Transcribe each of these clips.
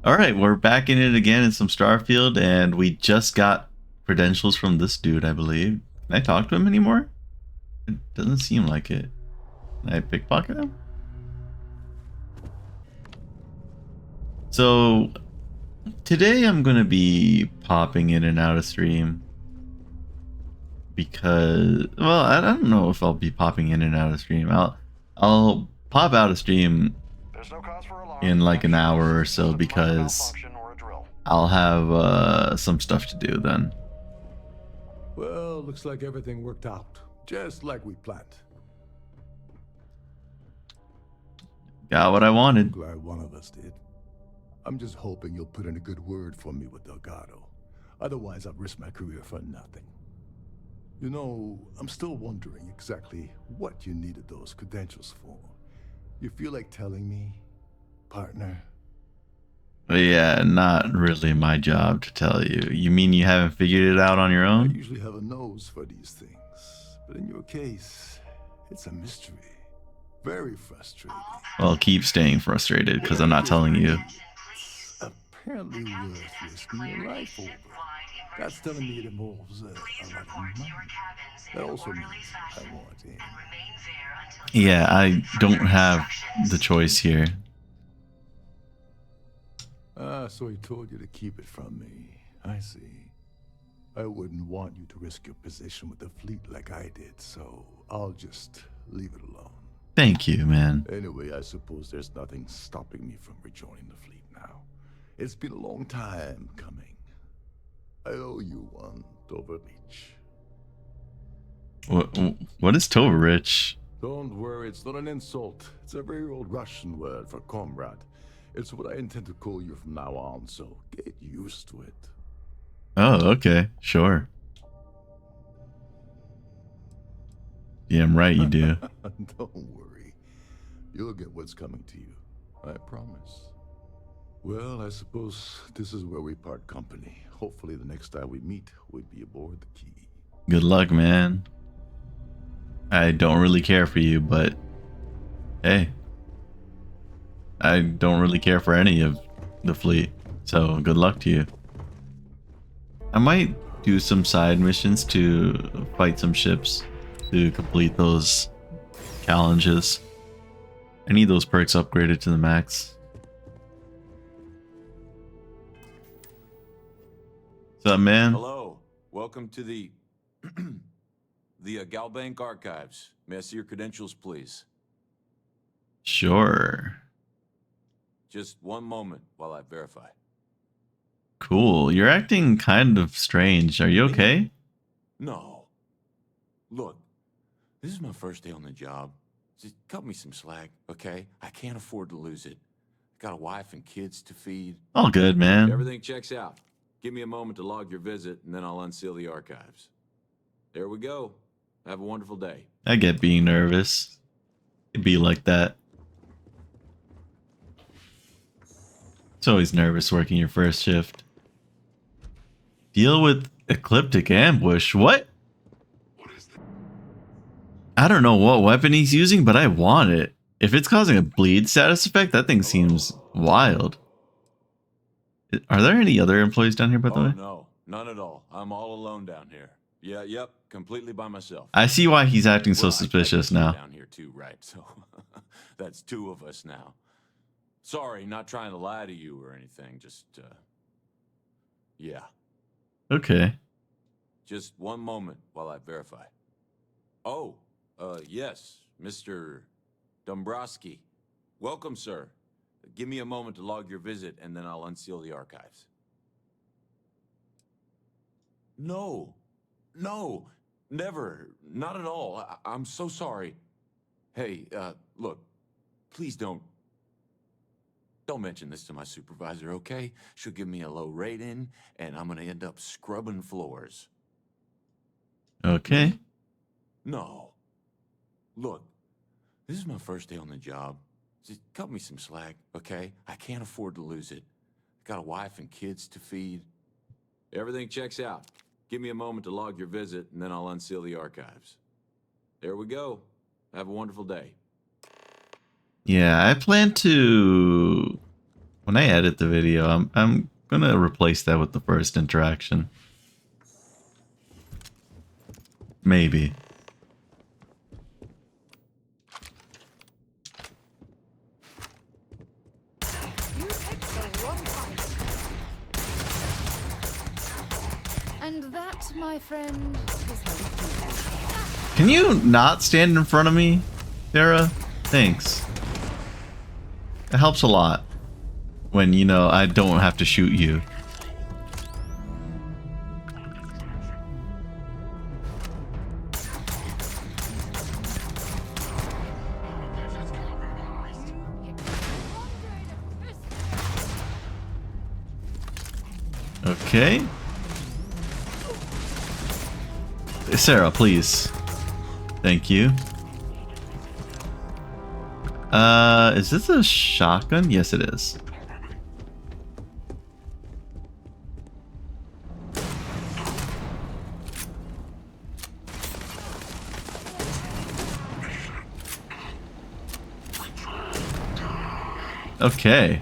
All right, we're back in it again in some Starfield, and we just got credentials from this dude, I believe. Can I talk to him anymore? It doesn't seem like it. Can I pickpocket him? So today I'm gonna be popping in and out of stream because, well, I don't know if I'll be popping in and out of stream. I'll pop out of stream There's no cause for alarm. in like an Action hour or news. so Looks like a because malfunction or a drill. I'll have some stuff to do then. Well, looks like everything worked out, just like we planned. Got what I wanted. Glad one of us did. I'm just hoping you'll put in a good word for me with Delgado. Otherwise, I've risked my career for nothing. You know, I'm still wondering exactly what you needed those credentials for. You feel like telling me, partner? But yeah, not really my job to tell you. You mean you haven't figured it out on your I own? usually have a nose for these things, but in your case, it's a mystery. Very frustrating. Well, keep staying frustrated because I'm not telling you. Apparently worth risking your life over. That's telling me it involves a lot of money. That also means I want in. Yeah, I don't have the choice here. Ah, so he told you to keep it from me. I see. I wouldn't want you to risk your position with the fleet like I did, so I'll just leave it alone. Thank you, man. Anyway, I suppose there's nothing stopping me from rejoining the fleet now. It's been a long time coming. I owe you one, Doverbeach. What is Tovarich? Don't worry, it's not an insult. It's a very old Russian word for comrade. It's what I intend to call you from now on, so get used to it. Oh, okay, sure. Yeah, I'm right, you do. Don't worry. You'll get what's coming to you. I promise. Well, I suppose this is where we part company. Hopefully the next time we meet, we'll be aboard the Key. Good luck, man. I don't really care for you, but hey, I don't really care for any of the fleet, so good luck to you. I might do some side missions to fight some ships to complete those challenges. I need those perks upgraded to the max. What's up, man? Hello, welcome to the Galbank Archives. May I see your credentials, please? Sure. Just one moment while I verify. Cool. You're acting kind of strange. Are you okay? No. Look, this is my first day on the job. Just cut me some slack, okay? I can't afford to lose it. Got a wife and kids to feed. All good, man. Everything checks out. Give me a moment to log your visit, and then I'll unseal the archives. There we go. Have a wonderful day. I get being nervous. It'd be like that. It's always nervous working your first shift. Deal with ecliptic ambush. What? I don't know what weapon he's using, but I want it. If it's causing a bleed status effect, that thing seems wild. Are there any other employees down here, by the way? No, none at all. I'm all alone down here. Yep, completely by myself. I see why he's acting so Well, suspicious you're now. down here too, right? So that's two of us now. Sorry, not trying to lie to you or anything. Just, yeah. Okay. Just one moment while I verify. Oh, yes, Mr. Dombrowski. Welcome, sir. Give me a moment to log your visit, and then I'll unseal the archives. No, never, not at all. I'm so sorry. Hey, look, please don't mention this to my supervisor, okay? She'll give me a low rating, and I'm gonna end up scrubbing floors. Okay. No. Look, this is my first day on the job. Just cut me some slack, okay? I can't afford to lose it. Got a wife and kids to feed. Everything checks out. Give me a moment to log your visit, and then I'll unseal the archives. There we go. Have a wonderful day. Yeah, I plan to... When I edit the video, I'm gonna replace that with the first interaction. Maybe. You picked the wrong fight. And that, my friend, is how you do. Can you not stand in front of me, Sarah? Thanks. It helps a lot when, you know, I don't have to shoot you. Okay. Sarah, please. Thank you. Is this a shotgun? Yes, it is. Okay.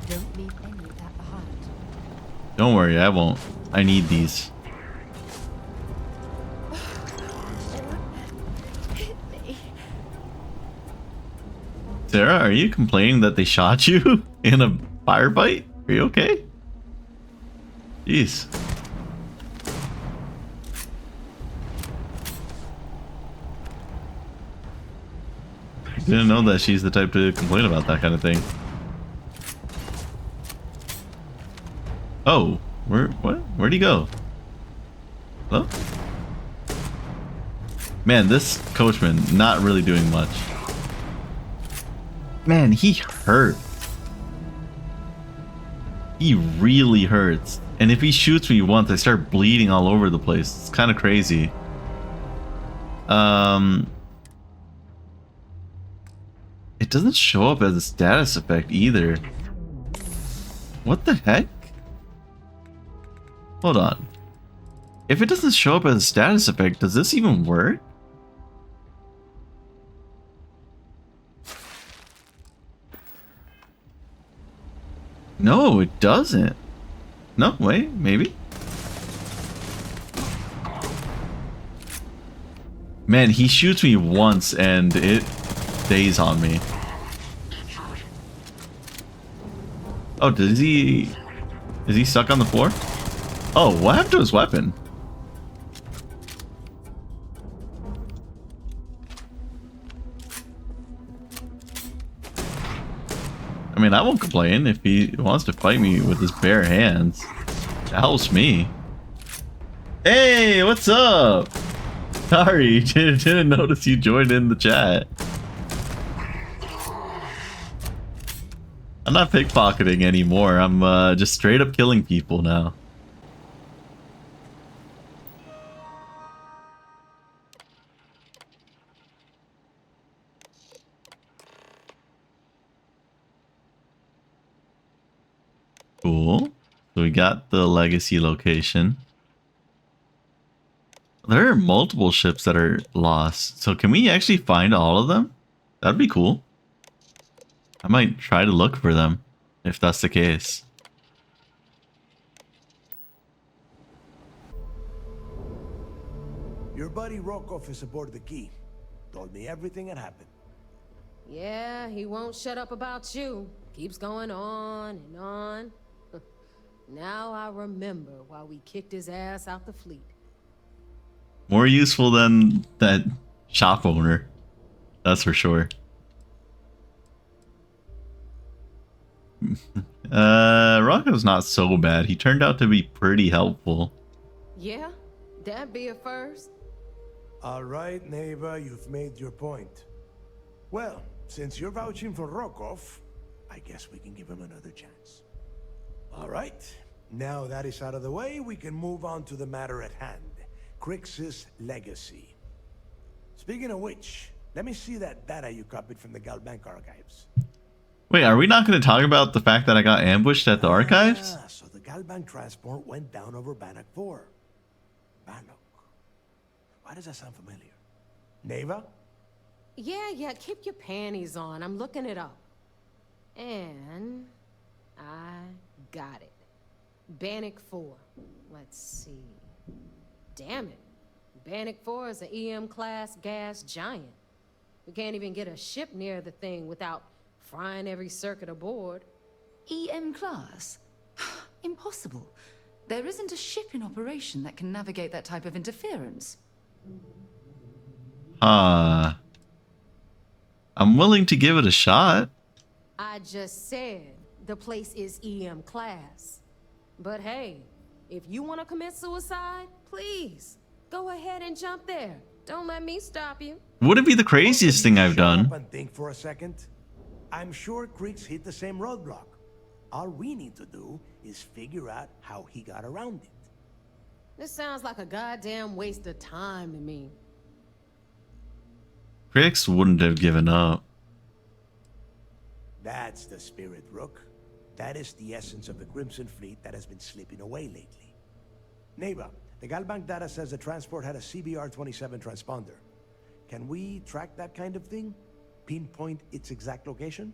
Don't leave any of that behind. Don't worry, I won't. I need these. Hit me. Sarah, are you complaining that they shot you in a firefight? Are you okay? Jeez. Didn't know that she's the type to complain about that kind of thing. Oh, where'd he go? Hello? Man, this coachman not really doing much. Man, he hurt. He really hurts. And if he shoots me once, I start bleeding all over the place. It's kind of crazy. It doesn't show up as a status effect either. What the heck? Hold on. If it doesn't show up as a status effect, does this even work? No, it doesn't. No, wait, maybe. Man, he shoots me once and it stays on me. Oh, is he stuck on the floor? Oh, what happened to his weapon? I mean, I won't complain if he wants to fight me with his bare hands. That helps me. Hey, what's up? Sorry, didn't notice you joined in the chat. I'm not pickpocketing anymore. I'm just straight up killing people now. Cool. So we got the legacy location. There are multiple ships that are lost. So can we actually find all of them? That'd be cool. I might try to look for them if that's the case. Your buddy Rokov is aboard the Key. Told me everything that happened. Yeah, he won't shut up about you. Keeps going on and on. Now I remember why we kicked his ass out the fleet. More useful than that shop owner. That's for sure. Rocco's not so bad. He turned out to be pretty helpful. Yeah, that'd be a first. All right, Neva, you've made your point. Well, since you're vouching for Rokov, I guess we can give him another chance. All right, now that is out of the way, we can move on to the matter at hand. Crix's legacy. Speaking of which, let me see that data you copied from the Galbank archives. Wait, are we not going to talk about the fact that I got ambushed at the archives? Ah, so the Galbank transport went down over Bannock 4. Bannock. Why does that sound familiar? Neva? Yeah, keep your panties on. I'm looking it up. And I got it. Bannock 4. Let's see. Damn it. Bannock 4 is an EM-class gas giant. We can't even get a ship near the thing without frying every circuit aboard. EM class? Impossible. There isn't a ship in operation that can navigate that type of interference. I'm willing to give it a shot. I just said the place is EM class. But hey, if you want to commit suicide, please, go ahead and jump there. Don't let me stop you. Would it be the craziest thing I've Shut done? up and think for a second. I'm sure Creeks hit the same roadblock. All we need to do is figure out how he got around it. This sounds like a goddamn waste of time to me. Crix wouldn't have given up. That's the spirit, Rook. That is the essence of the Crimson Fleet that has been slipping away lately. Neighbor, the Galbank data says the transport had a CBR-27 transponder. Can we track that kind of thing? Pinpoint its exact location?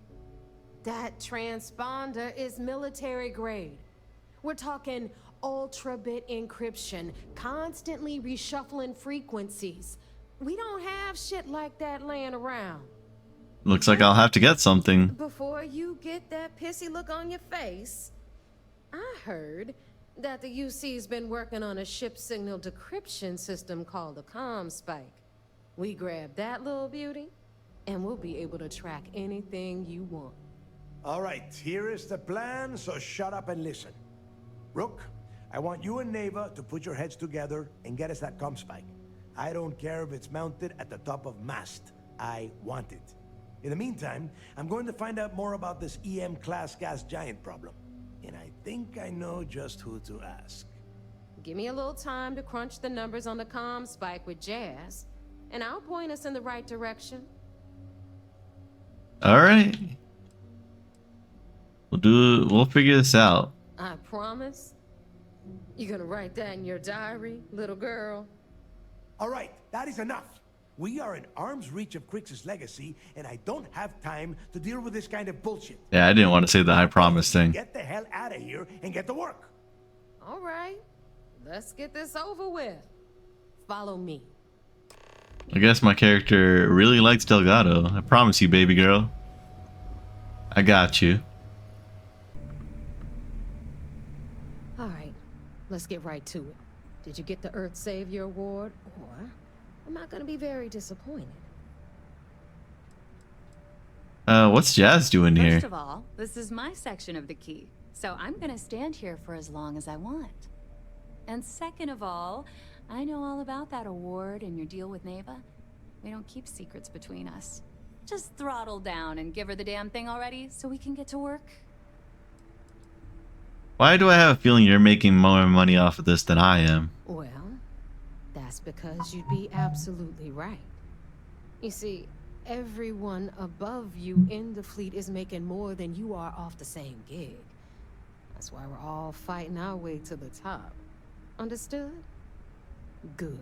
That transponder is military grade. We're talking ultra-bit encryption, constantly reshuffling frequencies. We don't have shit like that laying around. Looks like I'll have to get something. Before you get that pissy look on your face, I heard that the UC's been working on a ship signal decryption system called the ComSpike. We grab that little beauty, and we'll be able to track anything you want. All right, here is the plan, so shut up and listen. Rook, I want you and Neva to put your heads together and get us that ComSpike. I don't care if it's mounted at the top of mast. I want it. In the meantime, I'm going to find out more about this EM-class gas giant problem. And I think I know just who to ask. Give me a little time to crunch the numbers on the ComSpike with Jazz, and I'll point us in the right direction. All right. We'll figure this out. I promise. You gonna write that in your diary, little girl? All right, that is enough. We are in arm's reach of Crix's legacy, and I don't have time to deal with this kind of bullshit. Yeah, I didn't want to say the I promise thing. Get the hell out of here and get to work. All right, let's get this over with. Follow me. I guess my character really likes Delgado. I promise you, baby girl. I got you. All right, let's get right to it. Did you get the Earth Savior Award? Or I'm not gonna be very disappointed. What's Jazz doing here? First of all, this is my section of the key, so I'm gonna stand here for as long as I want. And second of all, I know all about that award and your deal with Neva. We don't keep secrets between us. Just throttle down and give her the damn thing already so we can get to work. Why do I have a feeling you're making more money off of this than I am? Well, that's because you'd be absolutely right. You see, everyone above you in the fleet is making more than you are off the same gig. That's why we're all fighting our way to the top. Understood? Good.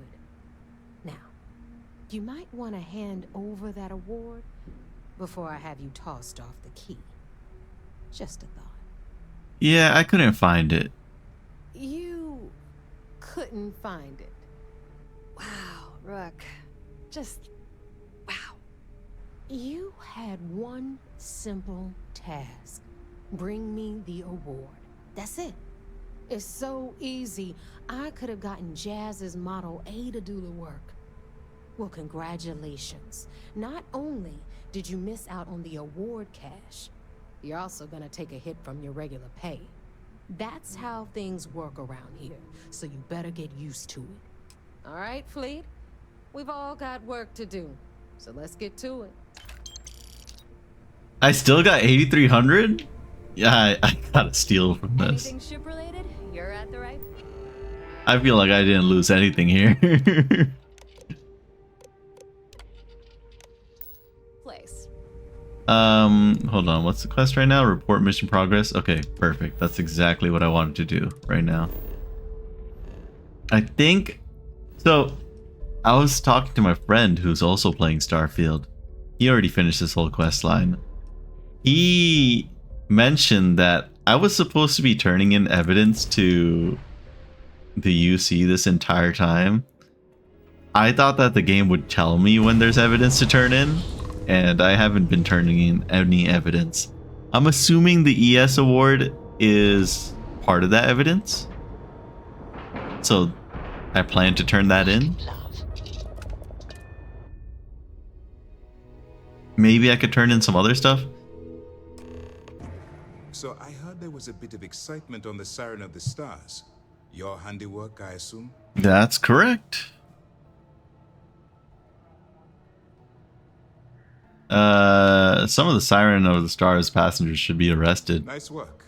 Now, you might want to hand over that award before I have you tossed off the key. Just a thought. Yeah, I couldn't find it. You couldn't find it. Wow, Rook. Just... wow. You had one simple task. Bring me the award. That's it. It's so easy. I could have gotten Jazz's Model A to do the work. Well, congratulations. Not only did you miss out on the award cash, you're also gonna take a hit from your regular pay. That's how things work around here, so you better get used to it. All right, Fleet? We've all got work to do, so let's get to it. I still got 8,300? Yeah, I gotta steal from this. Anything ship-related? You're at the right I feel like I didn't lose anything here. place. Hold on. What's the quest right now? Report mission progress. Okay, perfect. That's exactly what I wanted to do right now. I think so. I was talking to my friend who's also playing Starfield. He already finished this whole quest line. He mentioned that I was supposed to be turning in evidence to the UC this entire time. I thought that the game would tell me when there's evidence to turn in, and I haven't been turning in any evidence. I'm assuming the ES award is part of that evidence. So I plan to turn that in. Maybe I could turn in some other stuff. So I heard there was a bit of excitement on the Siren of the Stars. Your handiwork, I assume? That's correct. Some of the Siren of the Stars passengers should be arrested. Nice work.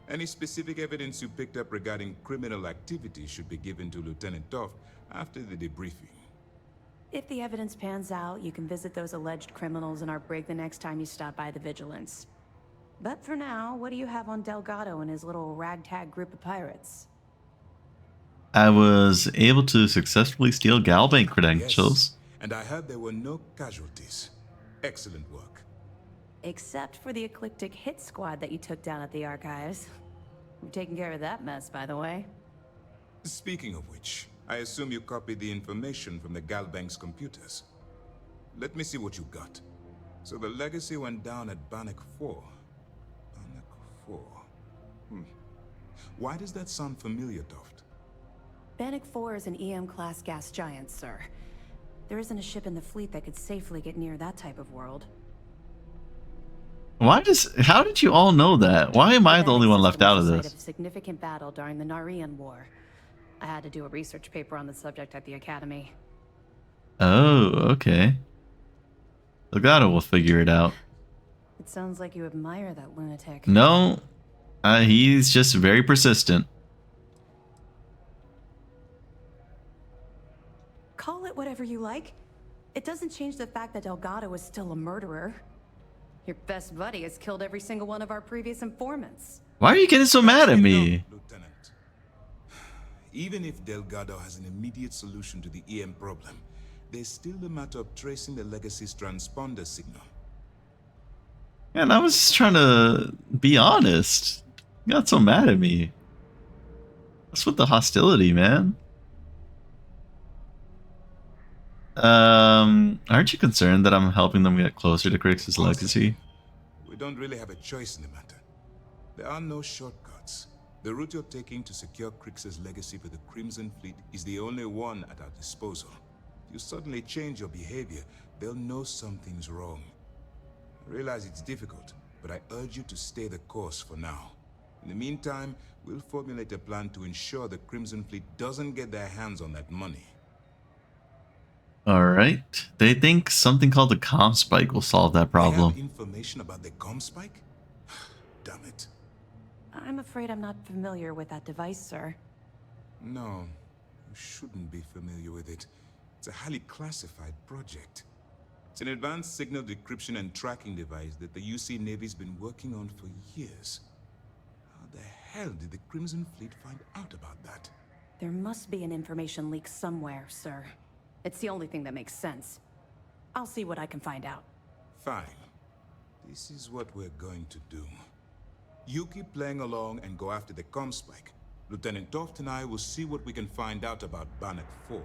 Any specific evidence you picked up regarding criminal activity should be given to Lieutenant Toft after the debriefing. If the evidence pans out, you can visit those alleged criminals in our brig the next time you stop by the Vigilance. But for now, what do you have on Delgado and his little ragtag group of pirates? I was able to successfully steal Galbank credentials. Yes, and I heard there were no casualties. Excellent work. Except for the eclectic hit squad that you took down at the archives. We're taking care of that mess, by the way. Speaking of which, I assume you copied the information from the Galbank's computers. Let me see what you got. So the legacy went down at Bannock 4. Bannock 4. Why does that sound familiar, Toft? Bannock 4 is an EM-class gas giant, sir. There isn't a ship in the fleet that could safely get near that type of world. How did you all know that? Why am I the only one left out of this? Site of a significant battle during the Narian War. I had to do a research paper on the subject at the Academy. Oh, okay. Legato will figure it out. It sounds like you admire that lunatic. No, he's just very persistent. Call it whatever you like. It doesn't change the fact that Delgado is still a murderer. Your best buddy has killed every single one of our previous informants. Why are you getting so mad at me? Lieutenant. Even if Delgado has an immediate solution to the EM problem, there's still the matter of tracing the legacy's transponder signal. Man, I was just trying to be honest. You got so mad at me. What's with the hostility, man? Aren't you concerned that I'm helping them get closer to Crix's legacy? We don't really have a choice in the matter. There are no shortcuts. The route you're taking to secure Crix's legacy for the Crimson Fleet is the only one at our disposal. If you suddenly change your behavior, they'll know something's wrong. I realize it's difficult, but I urge you to stay the course for now. In the meantime, we'll formulate a plan to ensure the Crimson Fleet doesn't get their hands on that money. Alright. They think something called the comm spike will solve that They have problem. information about the comm spike? Damn it. I'm afraid I'm not familiar with that device, sir. No, you shouldn't be familiar with it. It's a highly classified project. It's an advanced signal decryption and tracking device that the UC Navy's been working on for years. How the hell did the Crimson Fleet find out about that? There must be an information leak somewhere, sir. It's the only thing that makes sense. I'll see what I can find out. Fine. This is what we're going to do. You keep playing along and go after the comm spike. Lieutenant Toft and I will see what we can find out about Bannock 4.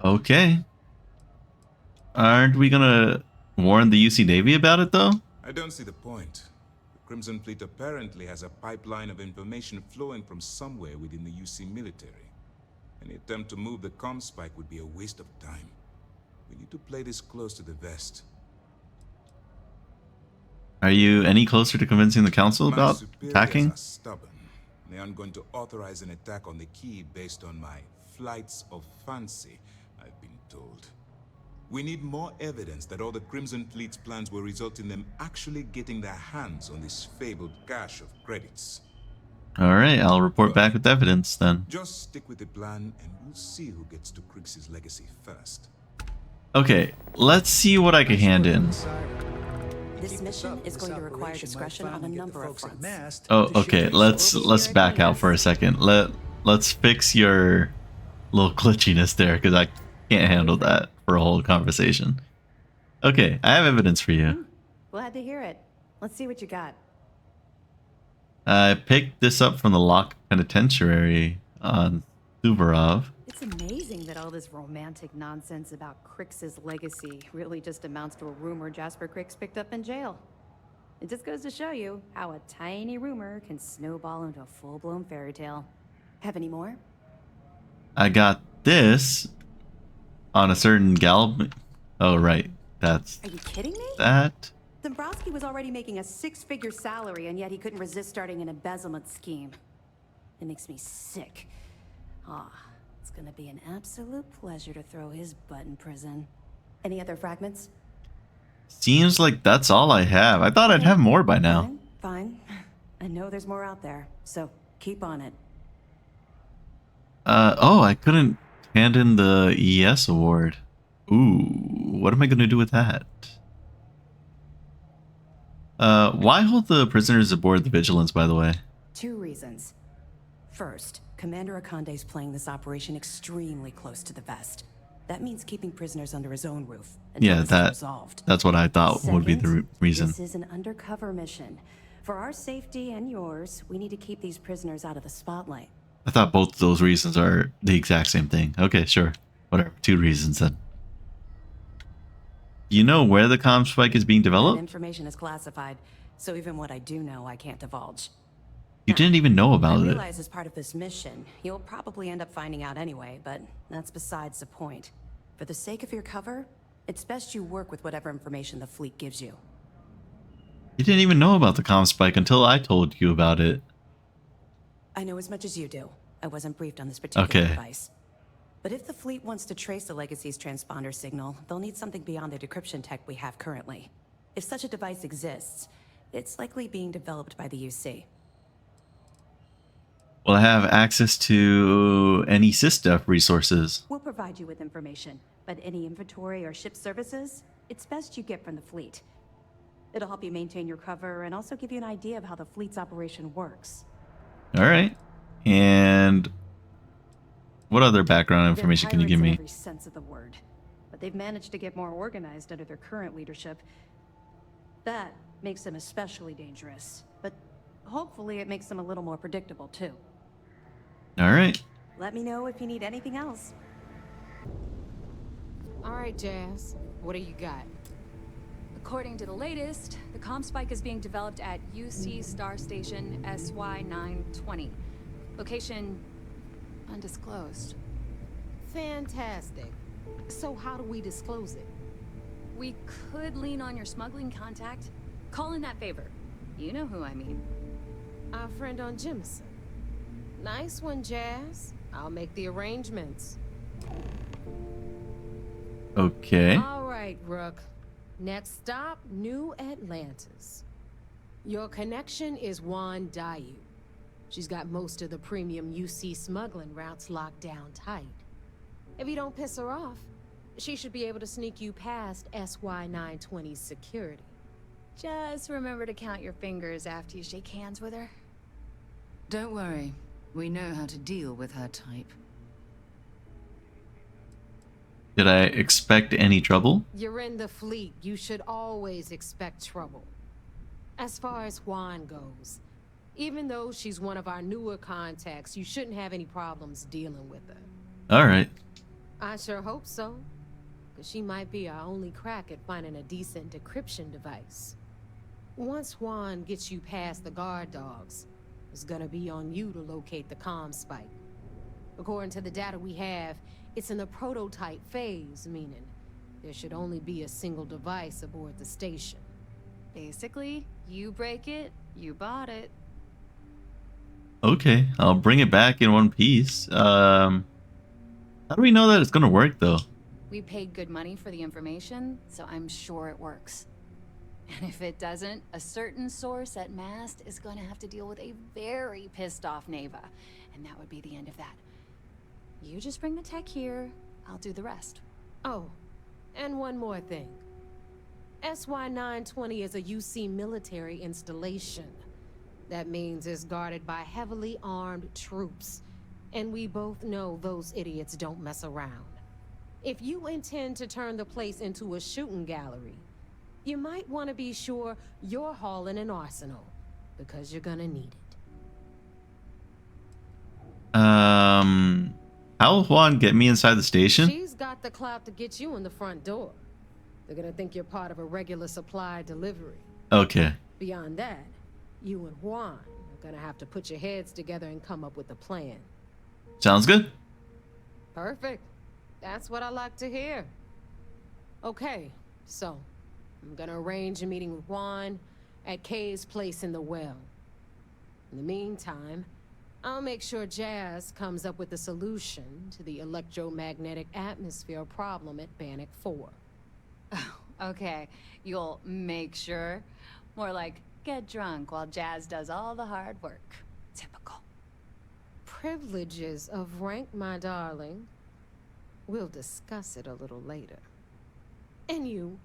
Okay. Aren't we gonna warn the UC Navy about it, though? I don't see the point. The Crimson Fleet apparently has a pipeline of information flowing from somewhere within the UC military. Any attempt to move the comm spike would be a waste of time. We need to play this close to the vest. Are you any closer to convincing the council My about superiors attacking? are stubborn. They aren't going to authorize an attack on the key based on my flights of fancy, I've been told. We need more evidence that all the Crimson Fleet's plans will result in them actually getting their hands on this fabled cache of credits. Alright, I'll report back with evidence then. Just stick with the plan and we'll see who gets to Crix's legacy first. Okay, let's see what I can hand in. This mission is going to require discretion on a number of fronts. Oh, okay, let's back out for a second. Let's fix your little glitchiness there, because I can't handle that for a whole conversation. Okay, I have evidence for you. Glad to hear it. Let's see what you got. I picked this up from the Lock Penitentiary on Suvorov. It's amazing that all this romantic nonsense about Crix's legacy really just amounts to a rumor Jasper Crix picked up in jail. It just goes to show you how a tiny rumor can snowball into a full-blown fairy tale. Have any more? I got this on a certain Galb. Oh, right. That's Are you kidding me? that. Dombrowski was already making a 6-figure salary, and yet he couldn't resist starting an embezzlement scheme. It makes me sick. It's gonna be an absolute pleasure to throw his butt in prison. Any other fragments? Seems like that's all I have. I thought I'd have more by now. Fine. I know there's more out there, so keep on it. Oh, I couldn't hand in the ES award. Ooh, what am I going to do with that? Why hold the prisoners aboard the Vigilance, by the way? 2 reasons. First, Commander Akande's playing this operation extremely close to the vest. That means keeping prisoners under his own roof until Yeah, this is resolved. that's what I thought would be the reason. This is an undercover mission. For our safety and yours, we need to keep these prisoners out of the spotlight. I thought both of those reasons are the exact same thing. Okay, sure. Whatever. 2 reasons then. You know where the comm spike is being That developed? information is classified, so even what I do know, I can't divulge. You didn't even know about I it. realize as part of this mission, you'll probably end up finding out anyway, but that's besides the point. For the sake of your cover, it's best you work with whatever information the fleet gives you. You didn't even know about the comm spike until I told you about it. I know as much as you do. I wasn't briefed on this particular Okay. device. But if the fleet wants to trace the Legacy's transponder signal, they'll need something beyond the decryption tech we have currently. If such a device exists, it's likely being developed by the UC. Will I have access to any SysDef resources? We'll provide you with information, but any inventory or ship services, it's best you get from the fleet. It'll help you maintain your cover and also give you an idea of how the fleet's operation works. All right. And what other background information can you give They're me? pirates in every sense of the word, but they've managed to get more organized under their current leadership. That makes them especially dangerous, but hopefully it makes them a little more predictable too. All right. Let me know if you need anything else. All right, Jazz. What do you got? According to the latest, the comm spike is being developed at UC Star Station SY-920. Location undisclosed. Fantastic. So how do we disclose it? We could lean on your smuggling contact. Call in that favor. You know who I mean. Our friend on Jimson. Nice one, Jazz. I'll make the arrangements. Okay. All right, Rook. Next stop, New Atlantis. Your connection is Juan Dayu. She's got most of the premium UC smuggling routes locked down tight. If you don't piss her off, she should be able to sneak you past SY-920's security. Just remember to count your fingers after you shake hands with her. Don't worry. We know how to deal with her type. Did I expect any trouble? You're in the fleet. You should always expect trouble. As far as Juan goes, even though she's one of our newer contacts, you shouldn't have any problems dealing with her. All right. I sure hope so. Because she might be our only crack at finding a decent decryption device. Once Juan gets you past the guard dogs, it's gonna be on you to locate the comm spike. According to the data we have, it's in the prototype phase, meaning there should only be a single device aboard the station. Basically, you break it, you bought it. Okay, I'll bring it back in one piece. How do we know that it's gonna work though? We paid good money for the information, so I'm sure it works. And if it doesn't, a certain source at Mast is going to have to deal with a very pissed off Neva. And that would be the end of that. You just bring the tech here, I'll do the rest. Oh, and one more thing. SY-920 is a UC military installation. That means it's guarded by heavily armed troops. And we both know those idiots don't mess around. If you intend to turn the place into a shooting gallery, you might want to be sure you're hauling an arsenal, because you're gonna need it. How will Juan get me inside the station? She's got the clout to get you in the front door. They're gonna think you're part of a regular supply delivery. Okay. Beyond that, you and Juan are gonna have to put your heads together and come up with a plan. Sounds good. Perfect. That's what I like to hear. Okay, so I'm gonna arrange a meeting with Juan at Kay's place in the well. In the meantime, I'll make sure Jazz comes up with a solution to the electromagnetic atmosphere problem at Bannock 4. Okay, you'll make sure. More like get drunk while Jazz does all the hard work. Typical. Privileges of rank, my darling. We'll discuss it a little later. And you,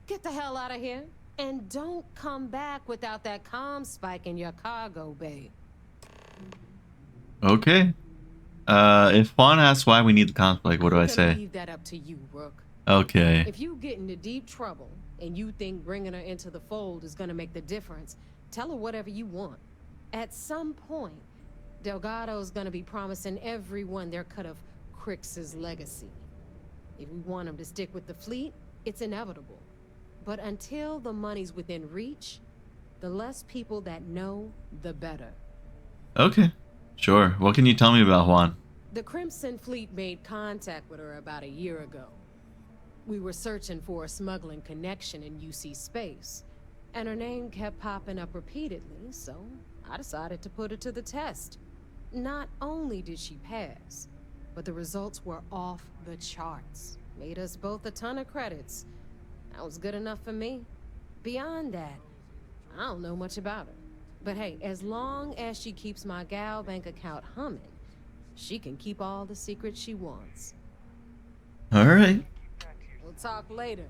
get the hell out of here. And don't come back without that comm spike in your cargo bay. Okay. If Juan asks why we need the conflict, what do I say? Leave that up to you, Rook. Okay. If you get into deep trouble and you think bringing her into the fold is gonna make the difference, tell her whatever you want. At some point, Delgado's gonna be promising everyone their cut of Crix's legacy. If we want him to stick with the fleet, it's inevitable. But until the money's within reach, the less people that know, the better. Okay. Sure. What can you tell me about Juan? The Crimson Fleet made contact with her about a year ago. We were searching for a smuggling connection in UC space, and her name kept popping up repeatedly, so I decided to put her to the test. Not only did she pass, but the results were off the charts. Made us both a ton of credits. That was good enough for me. Beyond that, I don't know much about her. But hey, as long as she keeps my gal bank account humming, she can keep all the secrets she wants. All right. We'll talk later.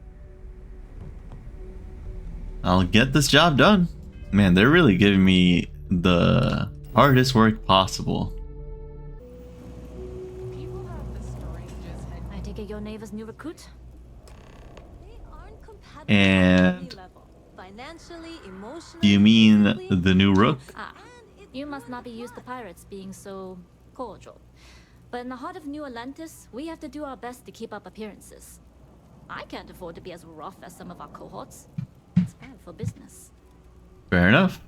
I'll get this job done. Man, they're really giving me the hardest work possible. I take it your neighbor's new recruit? They aren't compatible And on any level. Financially, emotionally, do you mean physically. the new Rook? Ah, you must not be used to pirates being so cordial. But in the heart of New Atlantis, we have to do our best to keep up appearances. I can't afford to be as rough as some of our cohorts. It's bad for business. Fair enough.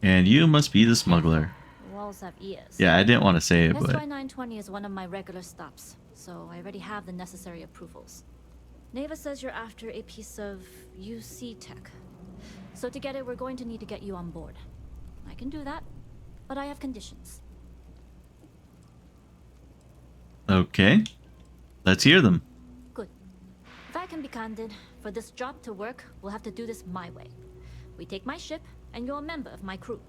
And you must be the smuggler. Walls have ears. Yeah, I didn't want to say it, but SY-920 is one of my regular stops, so I already have the necessary approvals. Neva says you're after a piece of UC tech. So to get it, we're going to need to get you on board. I can do that, but I have conditions. okay. Let's hear them. Good. If I can be candid, for this job to work, we'll have to do this my way. We take my ship, and you're a member of my crew.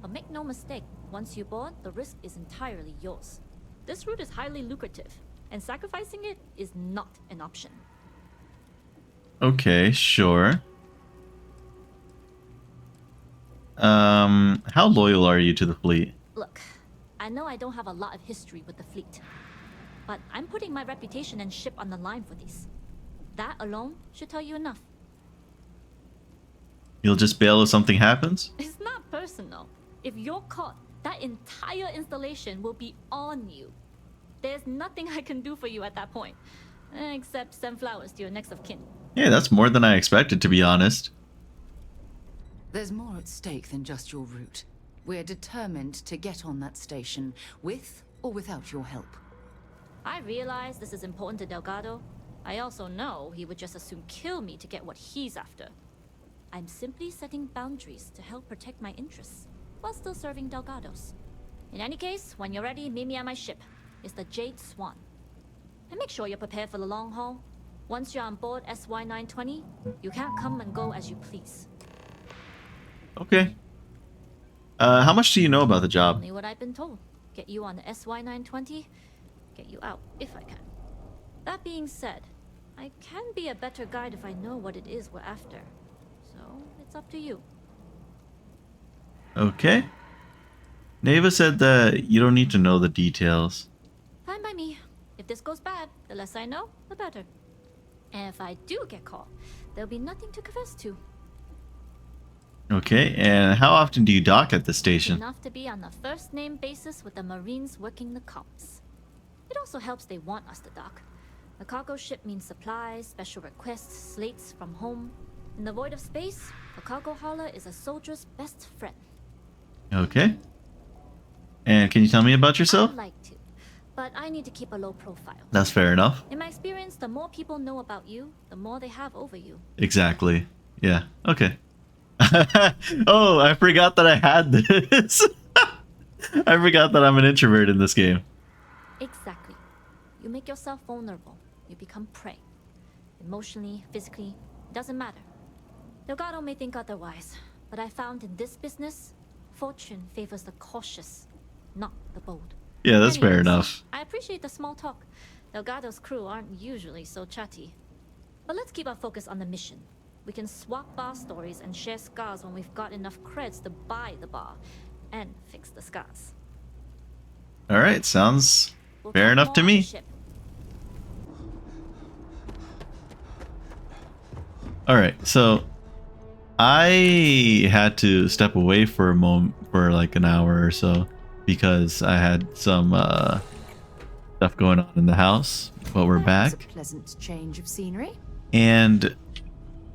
But make no mistake, once you board, the risk is entirely yours. This route is highly lucrative, and sacrificing it is not an option. Okay, sure. How loyal are you to the fleet? Look, I know I don't have a lot of history with the fleet, but I'm putting my reputation and ship on the line for these. That alone should tell you enough. You'll just bail if something happens? It's not personal. If you're caught, that entire installation will be on you. There's nothing I can do for you at that point, except send flowers to your next of kin. Yeah, that's more than I expected, to be honest. There's more at stake than just your route. We're determined to get on that station, with or without your help. I realize this is important to Delgado. I also know he would just as soon kill me to get what he's after. I'm simply setting boundaries to help protect my interests, while still serving Delgado's. In any case, when you're ready, meet me at my ship. It's the Jade Swan. And make sure you're prepared for the long haul. Once you're on board SY-920, you can't come and go as you please. Okay. How much do you know about the job? Only what I've been told. Get you on the SY-920, get you out if I can. That being said, I can be a better guide if I know what it is we're after. So, it's up to you. Okay. Neva said that you don't need to know the details. Fine by me. If this goes bad, the less I know, the better. And if I do get caught, there'll be nothing to confess to. Okay, and how often do you dock at the station? Enough to be on a first-name basis with the Marines working the comms. It also helps they want us to dock. A cargo ship means supplies, special requests, slates from home. In the void of space, a cargo hauler is a soldier's best friend. Okay. And can you tell me about yourself? I'd like to, but I need to keep a low profile. That's fair enough. In my experience, the more people know about you, the more they have over you. Exactly. Yeah. Okay. Oh, I forgot that I had this. I forgot that I'm an introvert in this game. Exactly. You make yourself vulnerable. You become prey. Emotionally, physically, doesn't matter. Delgado may think otherwise, but I found in this business, fortune favors the cautious, not the bold. Yeah, that's fair Anyways, enough. I appreciate the small talk. Delgado's crew aren't usually so chatty. But let's keep our focus on the mission. We can swap bar stories and share scars when we've got enough creds to buy the bar and fix the scars. All right, sounds We'll fair talk enough more to on the me. ship. All right, so I had to step away for a moment, for like an hour or so, because I had some stuff going on in the house. But we're That's back, a pleasant change of scenery. and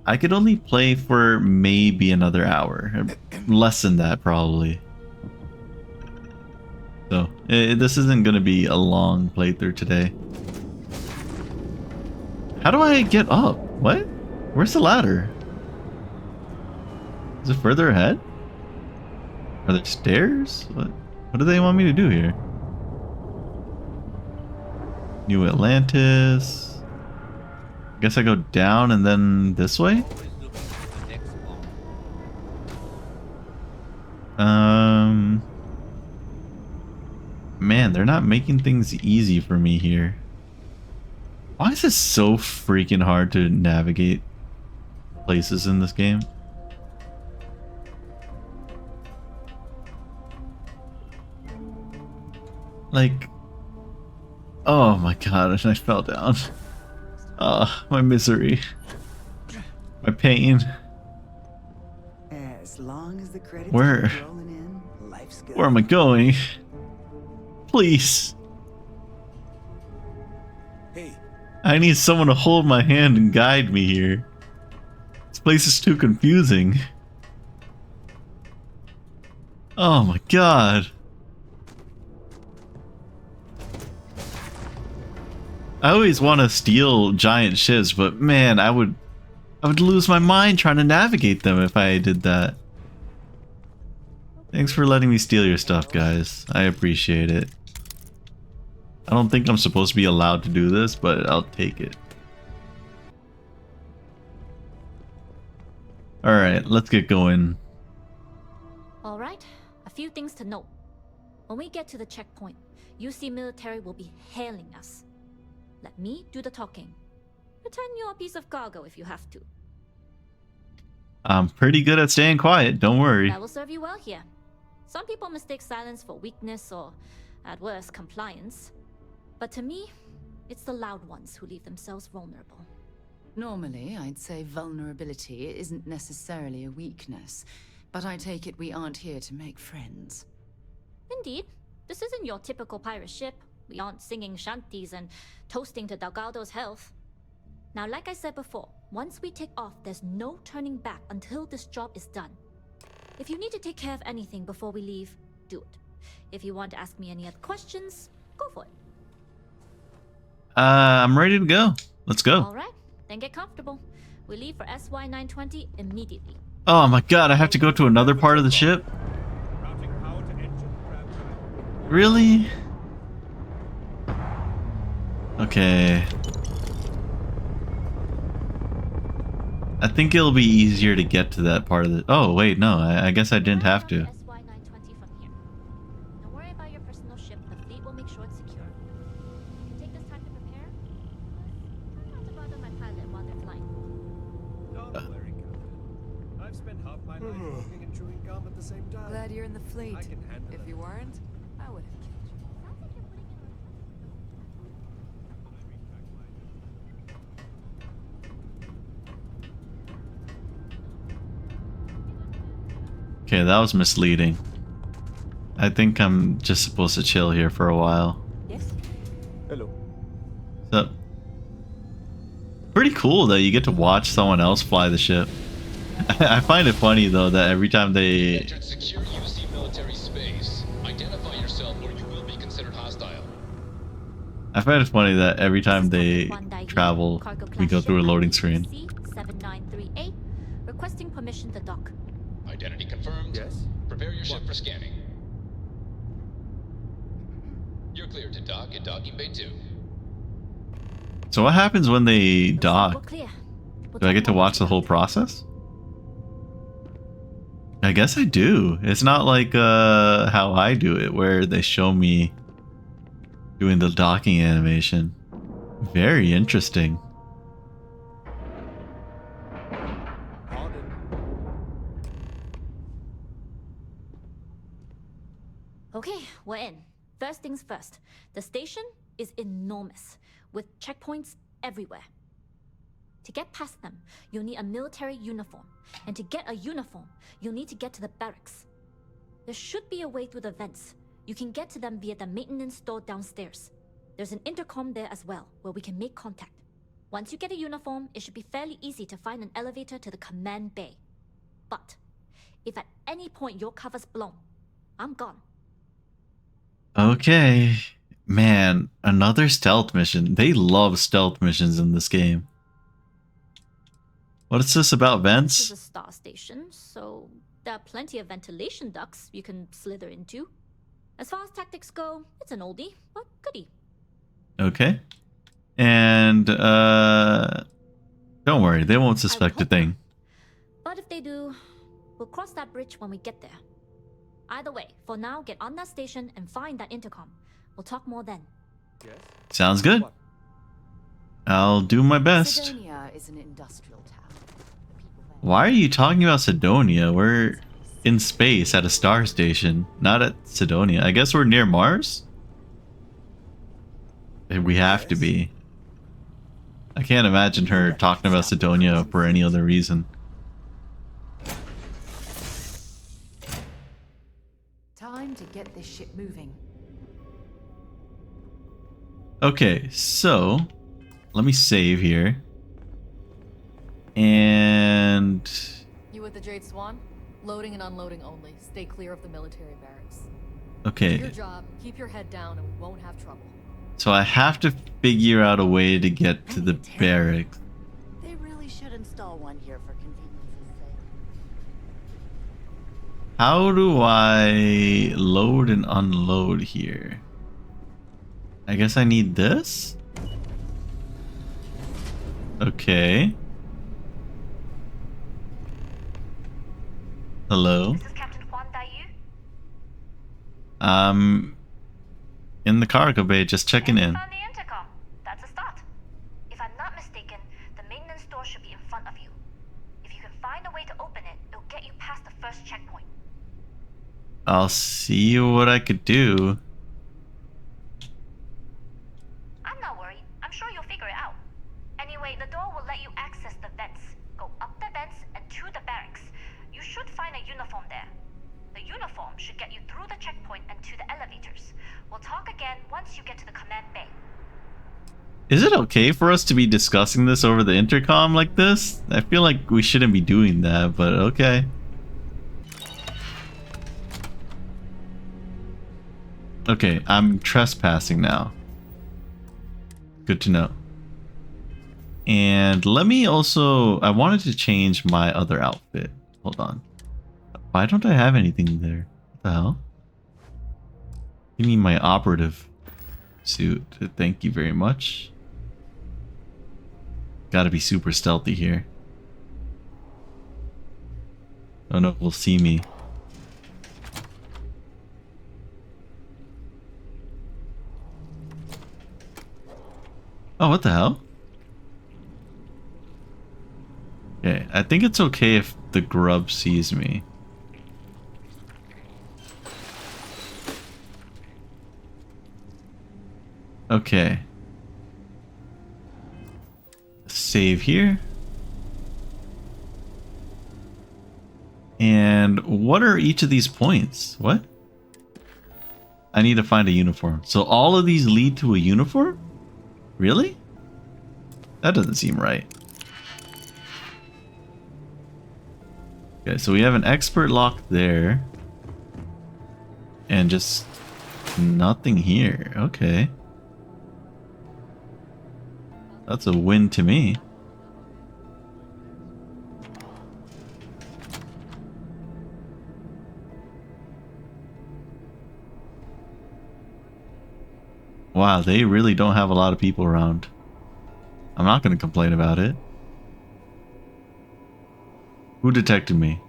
I could only play for maybe another hour, less than that probably. So this isn't gonna be a long playthrough today. How do I get up? What? Where's the ladder? Is it further ahead? Are there stairs? What do they want me to do here? New Atlantis. Guess I go down and then this way? Man, they're not making things easy for me here. Why is it so freaking hard to navigate places in this game? Like, oh my god, I fell down. My misery. My pain. As long as the credits Where? keep rolling in, life's good. Where am I going? Please. Hey, I need someone to hold my hand and guide me here. This place is too confusing. Oh my god. I always want to steal giant ships, but man, I would lose my mind trying to navigate them if I did that. Thanks for letting me steal your stuff, guys. I appreciate it. I don't think I'm supposed to be allowed to do this, but I'll take it. Alright, let's get going. Alright, a few things to note. When we get to the checkpoint, UC military will be hailing us. Let me do the talking. Pretend you're a piece of cargo if you have to. I'm pretty good at staying quiet, don't worry. That will serve you well here. Some people mistake silence for weakness or, at worst, compliance. But to me, it's the loud ones who leave themselves vulnerable. Normally, I'd say vulnerability isn't necessarily a weakness, but I take it we aren't here to make friends. Indeed, this isn't your typical pirate ship. We aren't singing shanties and toasting to Delgado's health. Now, like I said before, once we take off, there's no turning back until this job is done. If you need to take care of anything before we leave, do it. If you want to ask me any other questions, go for it. I'm ready to go. Let's go. Alright, then get comfortable. We leave for SY-920 immediately. Oh my god, I have to go to another part of the ship? Really? Okay. I think it'll be easier to get to that part of the... Oh, wait, no. I guess I didn't have to. SY-920 from here. Don't worry about your personal ship. The fleet will make sure it's secure. You can take this time to prepare. Try not to bother my pilot while they're flying. Don't worry, Captain. I've spent half my life smoking and chewing gum at the same time. Glad you're in the fleet. I can handle If it. you weren't, I would have killed you. Sounds like you're putting in a... Okay, that was misleading. I think I'm just supposed to chill here for a while. Yes? Hello. So, pretty cool that you get to watch someone else fly the ship. I find it funny though that every time they Entered secure UC military space. Identify yourself or you will be considered hostile. I find it funny that every time This is they Captain Juan Dai, travel, cargo we class go through a ship loading ID screen. C-793A, requesting permission to dock. Identity confirmed. Yes? Prepare your ship for scanning. You're cleared to dock at docking bay 2. So what happens when they Looks like we're dock? clear. We'll Do I talk get to more watch the later. whole process? I guess I do. It's not like how I do it, where they show me doing the docking animation. Very interesting. Pardon. Okay, we're in. First things first. The station is enormous, with checkpoints everywhere. To get past them, you'll need a military uniform. And to get a uniform, you'll need to get to the barracks. There should be a way through the vents. You can get to them via the maintenance store downstairs. There's an intercom there as well, where we can make contact. Once you get a uniform, it should be fairly easy to find an elevator to the command bay. But if at any point your cover's blown, I'm gone. Okay. Man, another stealth mission. They love stealth missions in this game. What is this about This is vents? a star station, so there are plenty of ventilation ducts you can slither into. As far as tactics go, it's an oldie, but goodie. Okay. And don't worry, they won't suspect a thing. But if they do, we'll cross that bridge when we get there. Either way, for now, get on that station and find that intercom. We'll talk more then. Yes? Sounds good. I'll do my best. Sidonia is an industrial town. The people there- Why are you talking about Sidonia? We're in space at a star station, not at Sidonia. I guess we're near Mars? We have to be. I can't imagine her talking about Sidonia for any other reason. Time to get this ship moving. Okay, so let me save here. And You with the Jade Swan? Loading and unloading only. Stay clear of the military barracks. okay, Your job, keep your head down and we won't have trouble. so I have to figure out a way to get to the barracks. They really should install one here for convenience's sake. How do I load and unload here? I guess I need this? Okay. Hello? This is Captain Juan Dai. In the cargo bay, just checking in. Found the intercom. That's a start. If I'm not mistaken, the maintenance door should be in front of you. If you can find a way to open it, it'll get you past the first checkpoint. I'll see what I could do. I'm not worried. I'm sure you'll figure it out. Anyway, the door will let you access the vents. Go up the vents and to the barracks. You should find a uniform there. The uniform should get you through the checkpoint and to the elevators. We'll talk again once you get to the command bay. Is it okay for us to be discussing this over the intercom like this? I feel like we shouldn't be doing that, but okay. Okay, I'm trespassing now. Good to know. And let me also... I wanted to change my other outfit. Hold on. Why don't I have anything there? What the hell? Give me my operative suit. Thank you very much. Gotta be super stealthy here. Oh no, will see me. Oh, what the hell? Okay, I think it's okay if the grub sees me. Okay. Save here. And what are each of these points? What? I need to find a uniform. So all of these lead to a uniform? Really? That doesn't seem right. Okay, so we have an expert lock there. And just nothing here. Okay. That's a win to me. Wow, they really don't have a lot of people around. I'm not going to complain about it. Who detected me?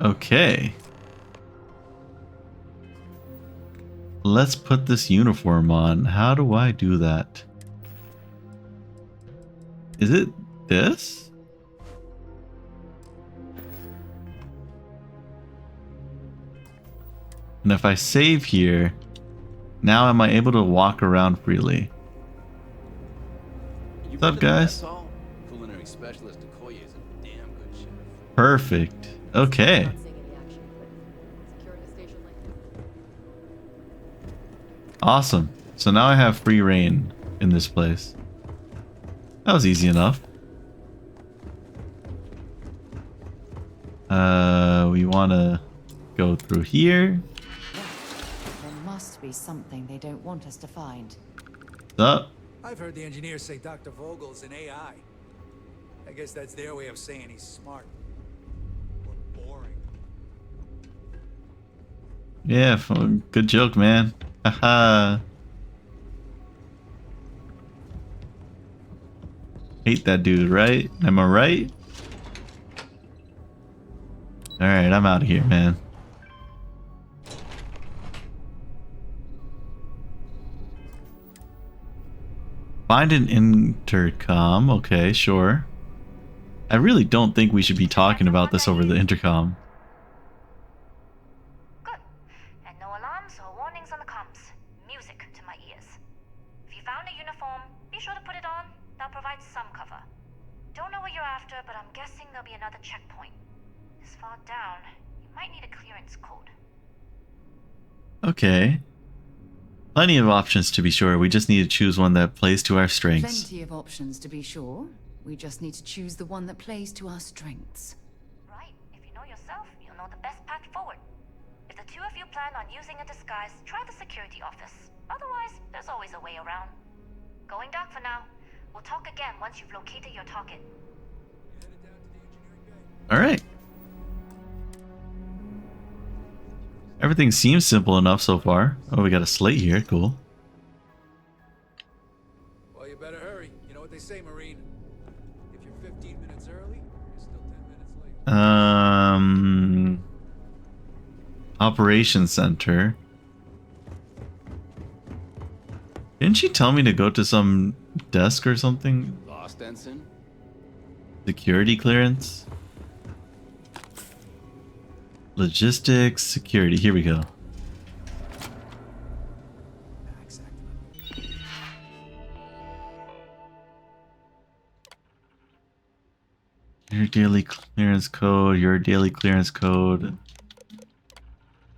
Okay. Let's put this uniform on. How do I do that? Is it this? And if I save here, now am I able to walk around freely? What's up, guys? Culinary specialist Okoye is a damn good chef. Perfect. Okay. Awesome. So now I have free reign in this place. That was easy enough. We want to go through here. There must be something they don't want us to find. What's up? I've heard the engineers say Dr. Vogel's an AI. I guess that's their way of saying he's smart. Or boring. Yeah, good joke, man. Haha. Hate that dude, right? Am I right? Alright, I'm out of here, man. Find an intercom. Okay, sure. I really don't think we should be talking about this over the intercom. Good. And no alarms or warnings on the comms. Music to my ears. If you found a uniform, be sure to put it on. That'll provide some cover. Don't know what you're after, but I'm guessing there'll be another checkpoint. This far down, you might need a clearance code. Okay. Plenty of options to be sure. We just need to choose one that plays to our strengths. Plenty of options to be sure. We just need to choose the one that plays to our strengths. Right. If you know yourself, you'll know the best path forward. If the two of you plan on using a disguise, try the security office. Otherwise, there's always a way around. Going dark for now. We'll talk again once you've located your target. Alright. Everything seems simple enough so far. Oh, we got a slate here. Cool. Well, you better hurry. You know what they say, Marine. If you're 15 minutes early, you're still 10 minutes late. Operations Center. Didn't she tell me to go to some desk or something? Lost, Ensign? Security clearance? Logistics, security. Here we go. Your daily clearance code, your daily clearance code,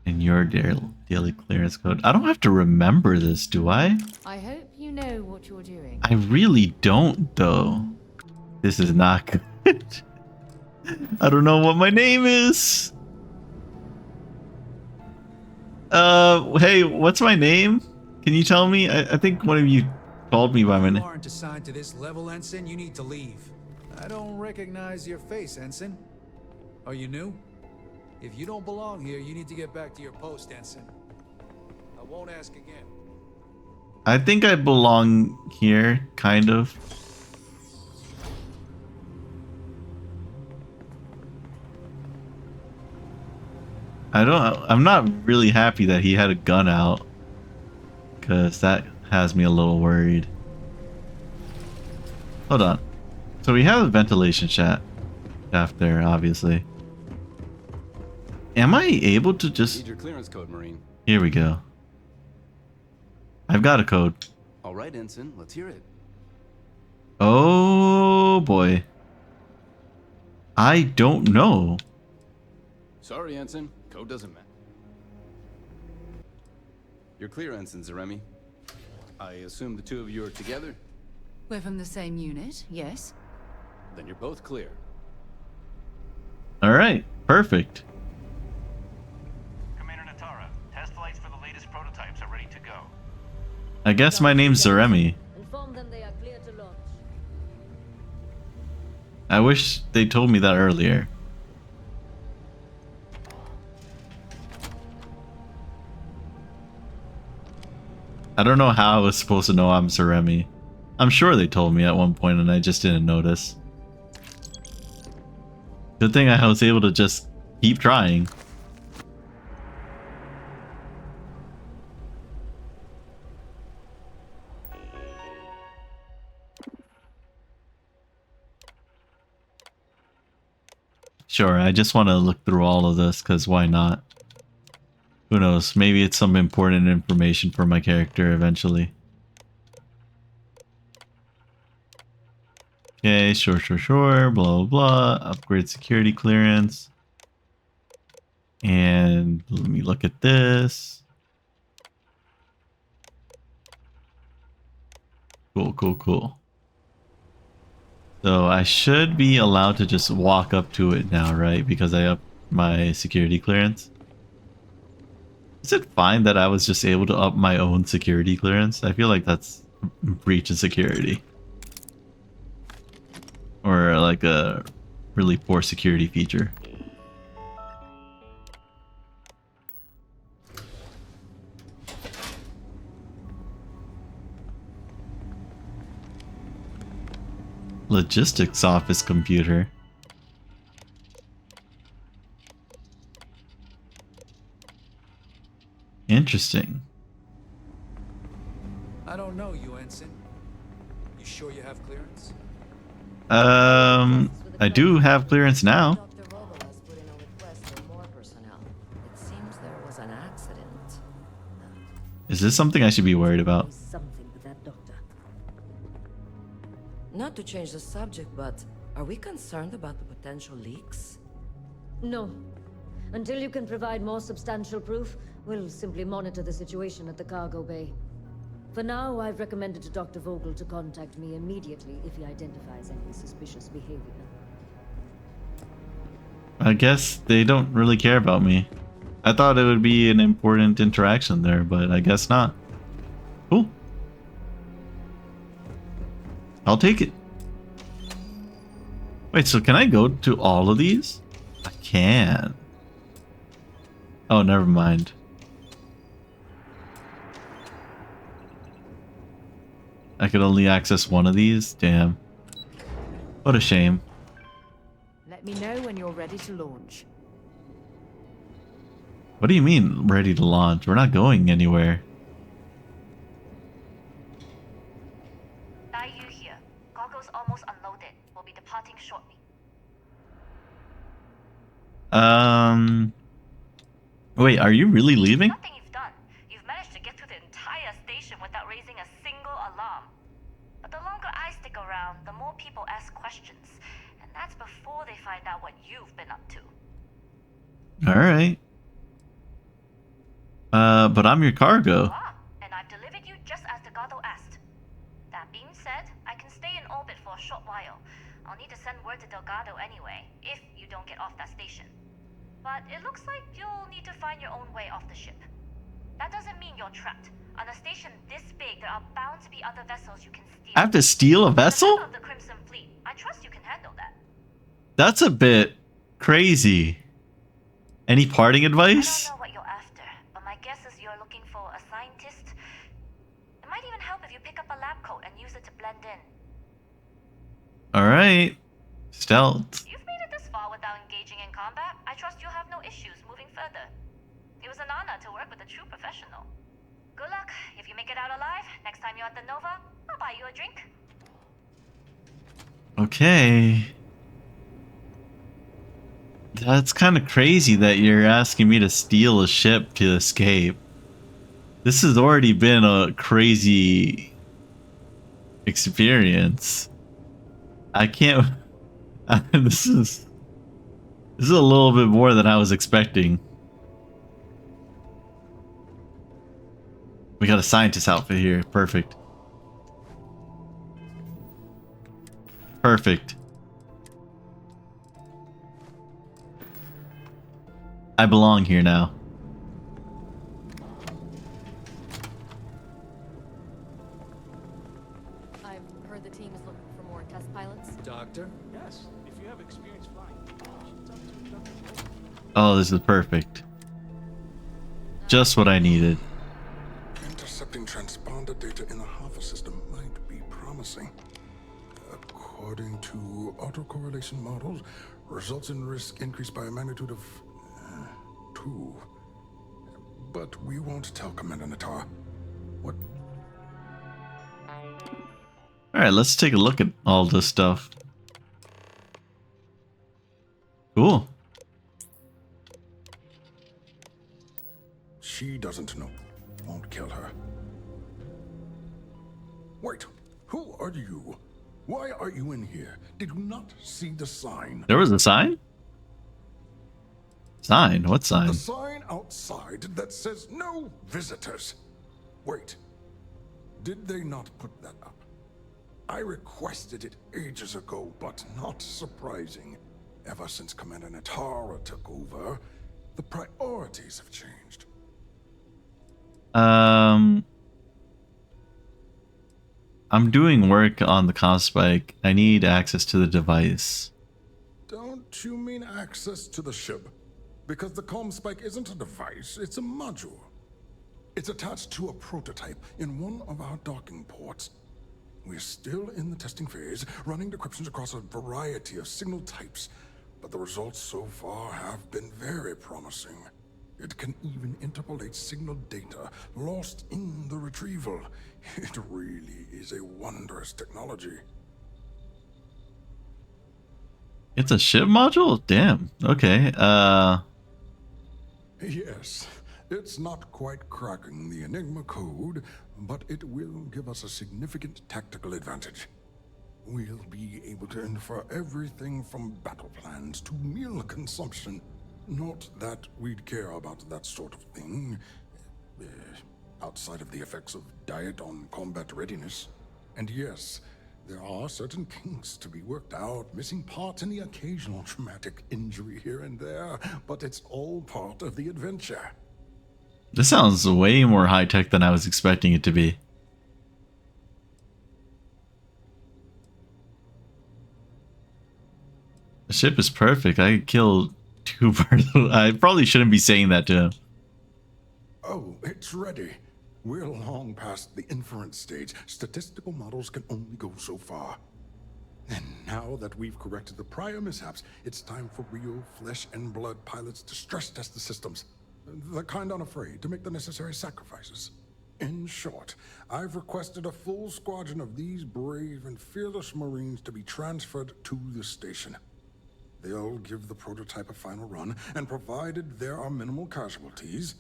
and your daily clearance code. I don't have to remember this, do I? I hope you know what you're doing. I really don't, though. This is not good. I don't know what my name is. Hey, what's my name? Can you tell me? I think one of you called me by my If name. you aren't assigned to this level, Ensign, you need to leave. I don't recognize your face, Ensign. Are you new? If you don't belong here, you need to get back to your post, Ensign. I won't ask again. I think I belong here, kind of. I'm not really happy that he had a gun out, because that has me a little worried. Hold on. So we have a ventilation shaft there, obviously. Am I able to just... Need your clearance code, Marine. Here we go. I've got a code. All right, Ensign, let's hear it. Oh boy. I don't know. Sorry, Ensign. Code doesn't matter. You're clear, Ensign Zaremi. I assume the two of you are together? We're from the same unit, yes? Then you're both clear. All right, perfect. Commander Natara, test flights for the latest prototypes are ready to go. I guess my name's Zaremi. Inform them they are clear to launch. I wish they told me that earlier. I don't know how I was supposed to know I'm Zaremi. I'm sure they told me at one point and I just didn't notice. Good thing I was able to just keep trying. Sure, I just want to look through all of this because why not? Who knows, maybe it's some important information for my character eventually. Okay, sure, blah, blah, blah. Upgrade security clearance. And let me look at this. Cool. So I should be allowed to just walk up to it now, right? Because I upped my security clearance. Is it fine that I was just able to up my own security clearance? I feel like that's breach of security. Or like a really poor security feature. Logistics office computer. Interesting. I don't know you, Ensign. You sure you have clearance? I do have clearance now. Dr. Vogel has put in a request for more personnel. It seems there was an accident. Is this something I should be worried about? Something with that doctor. Not to change the subject, but are we concerned about the potential leaks? No. Until you can provide more substantial proof, we'll simply monitor the situation at the cargo bay. For now, I've recommended to Dr. Vogel to contact me immediately if he identifies any suspicious behavior. I guess they don't really care about me. I thought it would be an important interaction there, but I guess not. Cool. I'll take it. Wait, so can I go to all of these? I can. Oh, never mind. I could only access one of these? Damn. What a shame. Let me know when you're ready to launch. What do you mean, ready to launch? We're not going anywhere. Dai Yu here. Cargo's almost unloaded. We'll be departing shortly. Wait, are you really leaving? Nothing you've done. You've managed to get through the entire station without raising a single alarm. But the longer I stick around, the more people ask questions. And that's before they find out what you've been up to. Alright. But I'm your cargo. And I've delivered you just as Delgado asked. That being said, I can stay in orbit for a short while. I'll need to send word to Delgado anyway, if you don't get off that station. But it looks like you'll need to find your own way off the ship. That doesn't mean you're trapped. On a station this big, there are bound to be other vessels you can steal. I have to steal a vessel? Of the Crimson Fleet. I trust you can handle that. That's a bit crazy. Any parting advice? I don't know what you're after, but my guess is you're looking for a scientist. It might even help if you pick up a lab coat and use it to blend in. Alright. Stealth. You've made it this far without engaging in combat. I trust you'll have no issues moving further. It was an honor to work with a true professional. Good luck. If you make it out alive, next time you're at the Nova, I'll buy you a drink. Okay. That's kind of crazy that you're asking me to steal a ship to escape. This has already been a crazy experience. I can't. This is a little bit more than I was expecting. We got a scientist outfit here. Perfect. Perfect. I belong here now. I've heard the team is looking for more test pilots. Doctor? Yes, if you have experience flying, you should talk to Dr. Vogel. Oh, this is perfect. Just what I needed. Intercepting transponder data in the Hava system might be promising. According to autocorrelation models, results in risk increased by a magnitude of 2. But we won't tell Commander Natar. What? Alright, let's take a look at all this stuff. Cool. She doesn't know. Won't kill her. Wait, who are you? Why are you in here? Did you not see the sign? There was a sign? Sign? What sign? The sign outside that says no visitors. Wait, did they not put that up? I requested it ages ago, but not surprising. Ever since Commander Natara took over, the priorities have changed. I'm doing work on the Cosspike. I need access to the device. Don't you mean access to the ship? Because the Comspike isn't a device, it's a module. It's attached to a prototype in one of our docking ports. We're still in the testing phase, running decryptions across a variety of signal types, but the results so far have been very promising. It can even interpolate signal data lost in the retrieval. It really is a wondrous technology. It's a ship module? Damn. Okay. Yes, it's not quite cracking the Enigma code, but it will give us a significant tactical advantage. We'll be able to infer everything from battle plans to meal consumption. Not that we'd care about that sort of thing, outside of the effects of diet on combat readiness. And yes, there are certain kinks to be worked out, missing parts and the occasional traumatic injury here and there, but it's all part of the adventure. This sounds way more high-tech than I was expecting it to be. The ship is perfect. I killed 2 birds. I probably shouldn't be saying that to him. Oh, it's ready. We're long past the inference stage. Statistical models can only go so far. And now that we've corrected the prior mishaps, it's time for real flesh and blood pilots to stress test the systems. The kind unafraid to make the necessary sacrifices. In short, I've requested a full squadron of these brave and fearless Marines to be transferred to the station. They'll give the prototype a final run, and provided there are minimal casualties,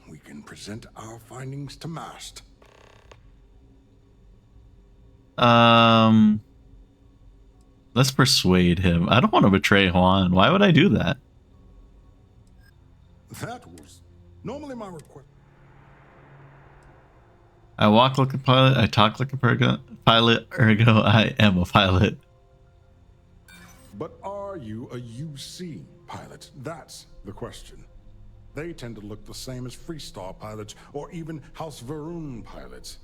we can present our findings to Mast. Let's persuade him. I don't want to betray Juan. Why would I do that? That was normally my request. I walk like a pilot. I talk like a pilot. Ergo, I am a pilot. But are you a UC pilot? That's the question. They tend to look the same as Freestar pilots or even House Varun pilots,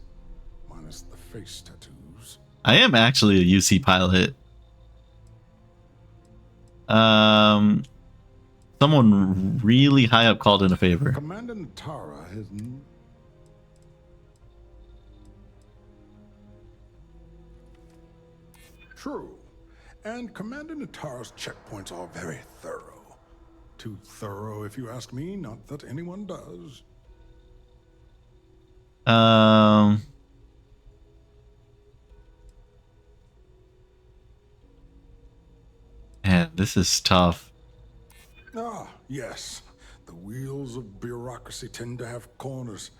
minus the face tattoos. I am actually a UC pilot. Someone really high up called in a favor. Commander Natara has... True. And Commander Natara's checkpoints are very thorough. Too thorough, if you ask me. Not that anyone does. Man, this is tough. Ah, yes. The wheels of bureaucracy tend to have corners.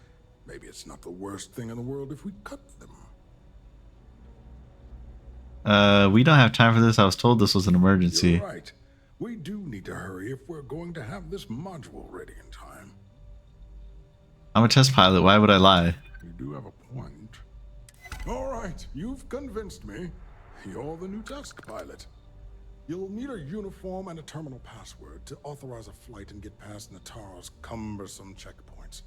Maybe it's not the worst thing in the world if we cut them. We don't have time for this. I was told this was an emergency. You're right. We do need to hurry if we're going to have this module ready in time. I'm a test pilot. Why would I lie? You do have a point. All right, you've convinced me. You're the new task pilot. You'll need a uniform and a terminal password to authorize a flight and get past Natara's cumbersome checkpoints.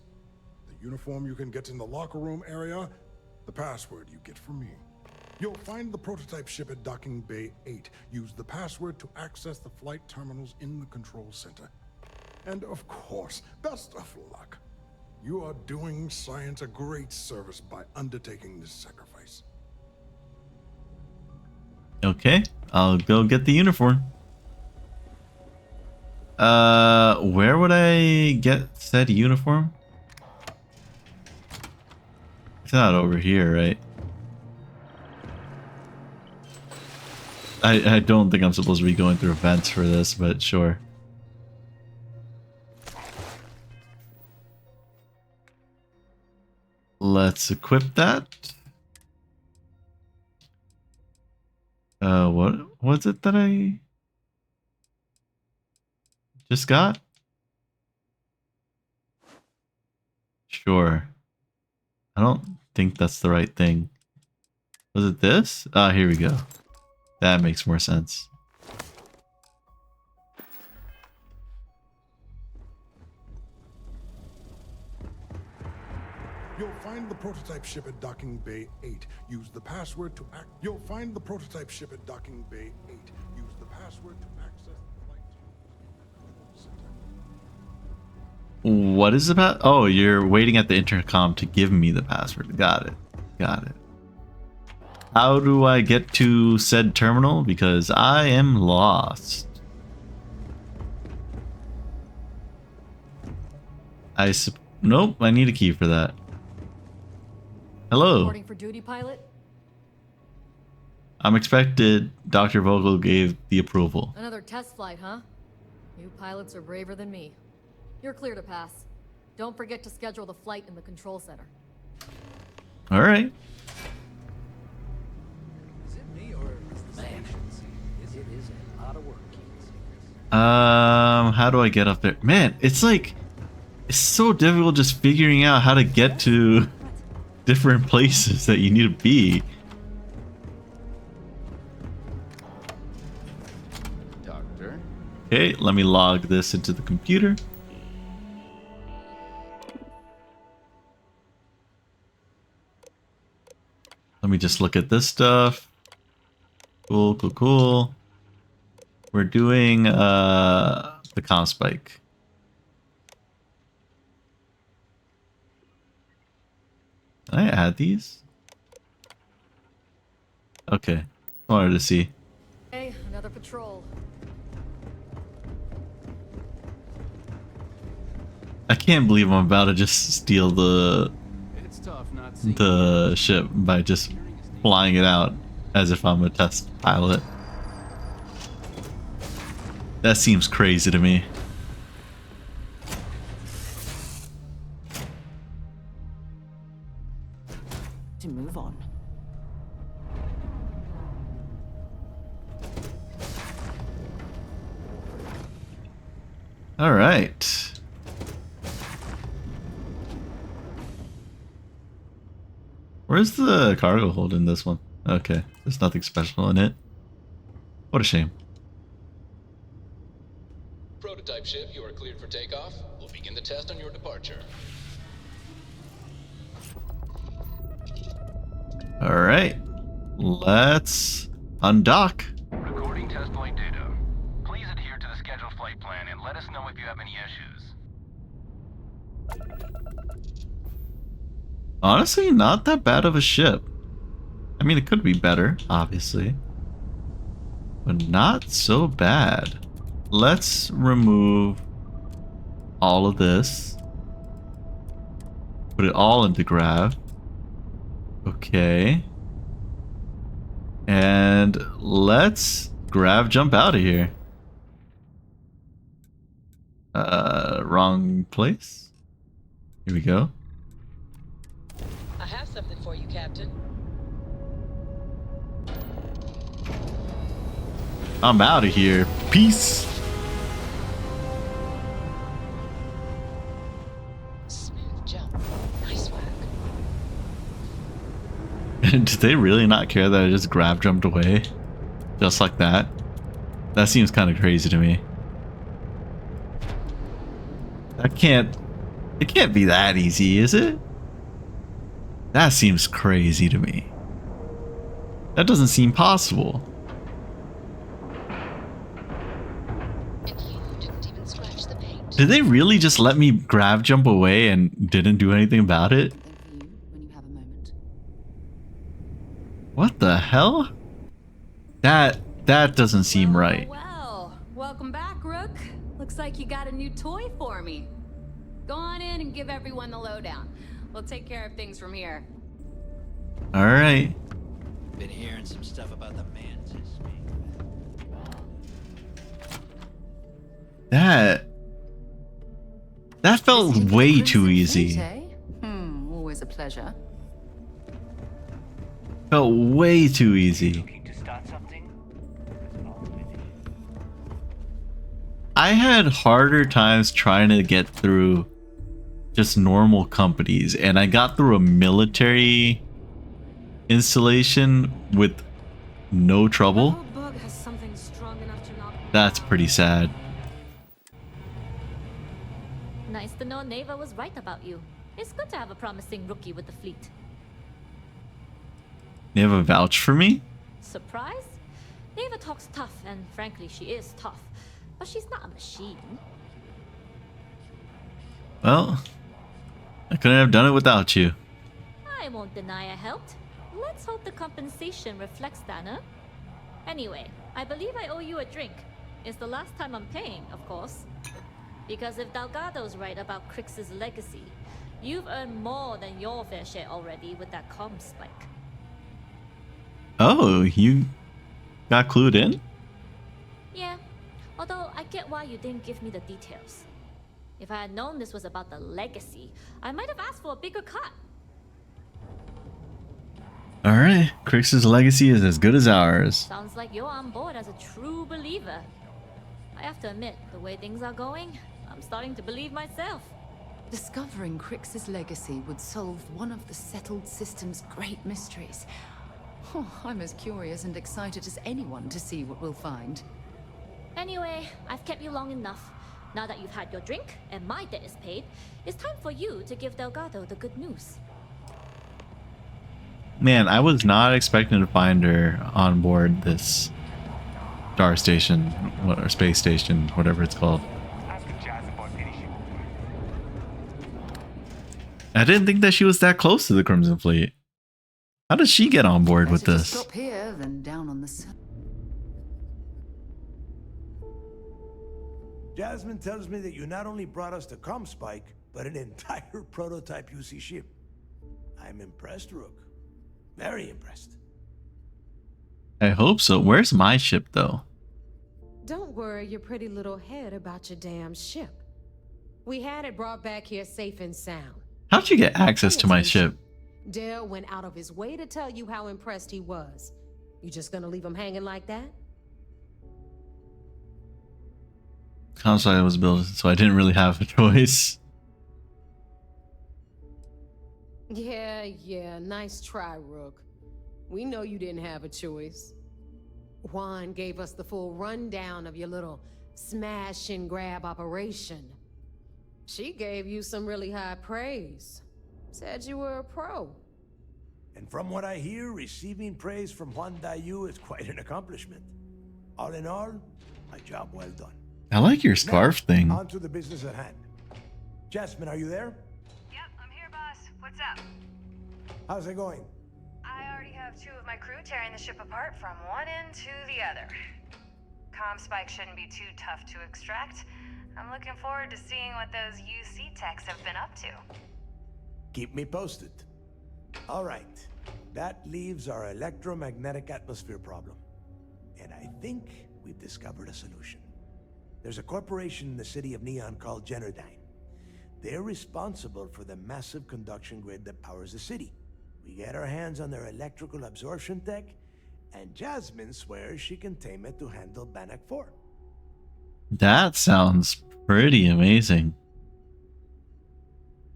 The uniform you can get in the locker room area, the password you get from me. You'll find the prototype ship at Docking Bay 8. Use the password to access the flight terminals in the control center. And of course, best of luck. You are doing science a great service by undertaking this sacrifice. Okay, I'll go get the uniform. Where would I get said uniform? It's not over here, right? I don't think I'm supposed to be going through events for this, but sure. Let's equip that. What was it that I just got? Sure. I don't think that's the right thing. Was it this? Ah, here we go. That makes more sense. You'll find the prototype ship at Docking Bay 8. Use the password to act. You'll find the prototype ship at Docking Bay 8. Use the password to access the flight center. What is about? Oh, you're waiting at the intercom to give me the password. Got it. Got it. How do I get to said terminal? Because I am lost. Nope, I need a key for that. Hello. Reporting for duty, pilot? I'm expected. Dr. Vogel gave the approval. Another test flight, huh? You pilots are braver than me. You're clear to pass. Don't forget to schedule the flight in the control center. All right. How do I get up there? Man, it's so difficult just figuring out how to get to different places that you need to be. Doctor. Okay, let me log this into the computer. Let me just look at this stuff. Cool, cool, cool. We're doing the comm spike. Can I add these? Okay. Wanted to see. Hey, another patrol. I can't believe I'm about to just steal the ship by just flying it out as if I'm a test pilot. That seems crazy to me. To move on. All right. Where's the cargo hold in this one? Okay, there's nothing special in it. What a shame. Prototype ship, you are cleared for takeoff. We'll begin the test on your departure. All right, let's undock. Recording test flight data. Please adhere to the scheduled flight plan and let us know if you have any issues. Honestly, not that bad of a ship. I mean, it could be better, obviously, but not so bad. Let's remove all of this. Put it all into grav. Okay. And let's grav jump out of here. Wrong place. Here we go. Captain. I'm out of here. Peace. Smooth jump. Nice work. Did they really not care that I just grab jumped away? Just like that? That seems kind of crazy to me. It can't be that easy, is it? That seems crazy to me. That doesn't seem possible. And you didn't even scratch the paint. Did they really just let me grab jump away and didn't do anything about it? When you have a moment. What the hell? That doesn't seem right. Well, welcome back, Rook. Looks like you got a new toy for me. Go on in and give everyone the lowdown. We'll take care of things from here. All right. Been hearing some stuff about the mantis. That felt way too easy. Always a pleasure. Felt way too easy. I had harder times trying to get through just normal companies, and I got through a military installation with no trouble. That's pretty sad. Nice to know Neva was right about you. It's good to have a promising rookie with the fleet. They have a vouch for me? Surprise? Neva talks tough, and frankly, she is tough. But she's not a machine. Well, I couldn't have done it without you. I won't deny I helped. Let's hope the compensation reflects that, huh? Anyway, I believe I owe you a drink. It's the last time I'm paying, of course. Because if Delgado's right about Crix's legacy, you've earned more than your fair share already with that comm spike. Oh, you got clued in? Yeah, although I get why you didn't give me the details. If I had known this was about the legacy, I might have asked for a bigger cut. Alright, Crix's legacy is as good as ours. Sounds like you're on board as a true believer. I have to admit, the way things are going, I'm starting to believe myself. Discovering Crix's legacy would solve one of the settled system's great mysteries. Oh, I'm as curious and excited as anyone to see what we'll find. Anyway, I've kept you long enough. Now that you've had your drink and my debt is paid, it's time for you to give Delgado the good news. Man, I was not expecting to find her on board this star station, or space station, whatever it's called. I didn't think that she was that close to the Crimson Fleet. How did she get on board with Better to this? stop here than down on the Jasmine tells me that you not only brought us the comm spike, but an entire prototype UC ship. I'm impressed, Rook. Very impressed. I hope so. Where's my ship, though? Don't worry your pretty little head about your damn ship. We had it brought back here safe and sound. How'd you get access to my ship? Dale went out of his way to tell you how impressed he was. You just gonna leave him hanging like that? Console was built, so I didn't really have a choice. Yeah, nice try, Rook. We know you didn't have a choice. Juan gave us the full rundown of your little smash and grab operation. She gave you some really high praise. Said you were a pro. And from what I hear, receiving praise from Juan Dayu is quite an accomplishment. All in all, a job well done. I like your scarf thing. On to the business at hand. Jasmine, are you there? Yep, I'm here, boss. What's up? How's it going? I already have 2 of my crew tearing the ship apart from one end to the other. Comm spike shouldn't be too tough to extract. I'm looking forward to seeing what those UC techs have been up to. Keep me posted. All right. That leaves our electromagnetic atmosphere problem. And I think we've discovered a solution. There's a corporation in the city of Neon called Generdyne. They're responsible for the massive conduction grid that powers the city. We get our hands on their electrical absorption tech, and Jasmine swears she can tame it to handle Bannock 4. That sounds pretty amazing.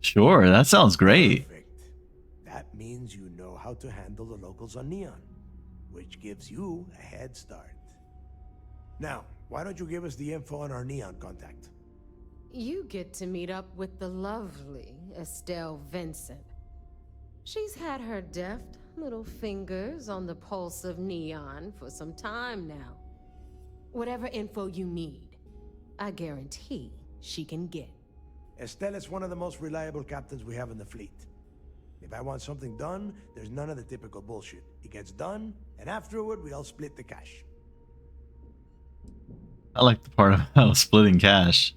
Sure, that sounds great. Perfect. That means you know how to handle the locals on Neon, which gives you a head start. Now, why don't you give us the info on our Neon contact? You get to meet up with the lovely Estelle Vincent. She's had her deft little fingers on the pulse of Neon for some time now. Whatever info you need, I guarantee she can get. Estelle is one of the most reliable captains we have in the fleet. If I want something done, there's none of the typical bullshit. It gets done, and afterward, we all split the cash. I like the part about splitting cash.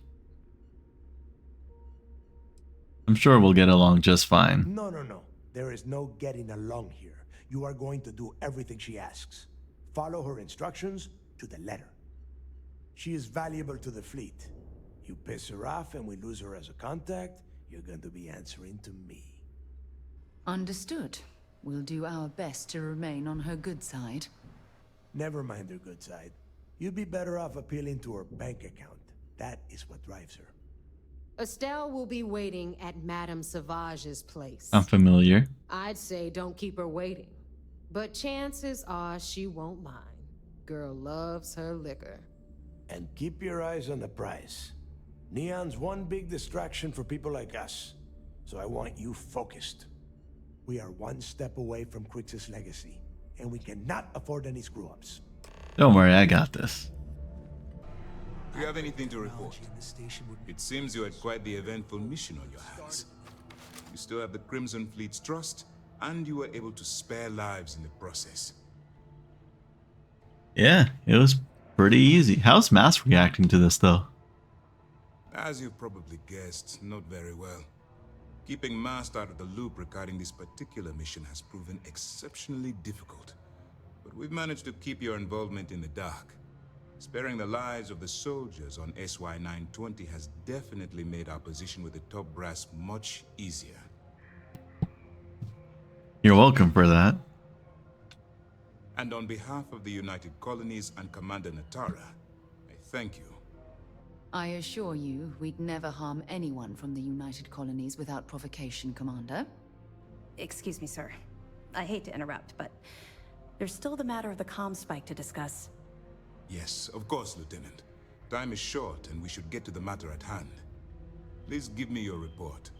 I'm sure we'll get along just fine. No. There is no getting along here. You are going to do everything she asks. Follow her instructions to the letter. She is valuable to the fleet. You piss her off and we lose her as a contact, you're going to be answering to me. Understood. We'll do our best to remain on her good side. Never mind her good side. You'd be better off appealing to her bank account. That is what drives her. Estelle will be waiting at Madame Sauvage's place. I'm familiar. I'd say don't keep her waiting. But chances are she won't mind. Girl loves her liquor. And keep your eyes on the prize. Neon's one big distraction for people like us. So I want you focused. We are one step away from Crix's legacy, and we cannot afford any screw-ups. Don't worry, I got this. Do you have anything to report? It seems you had quite the eventful mission on your hands. You still have the Crimson Fleet's trust, and you were able to spare lives in the process. Yeah, it was pretty easy. How's Mass reacting to this, though? As you've probably guessed, not very well. Keeping Mast out of the loop regarding this particular mission has proven exceptionally difficult. But we've managed to keep your involvement in the dark. Sparing the lives of the soldiers on SY-920 has definitely made our position with the top brass much easier. You're welcome for that. And on behalf of the United Colonies and Commander Natara, I thank you. I assure you, we'd never harm anyone from the United Colonies without provocation, Commander. Excuse me, sir. I hate to interrupt, but there's still the matter of the comm spike to discuss. Yes, of course, Lieutenant. Time is short, and we should get to the matter at hand. Please give me your report.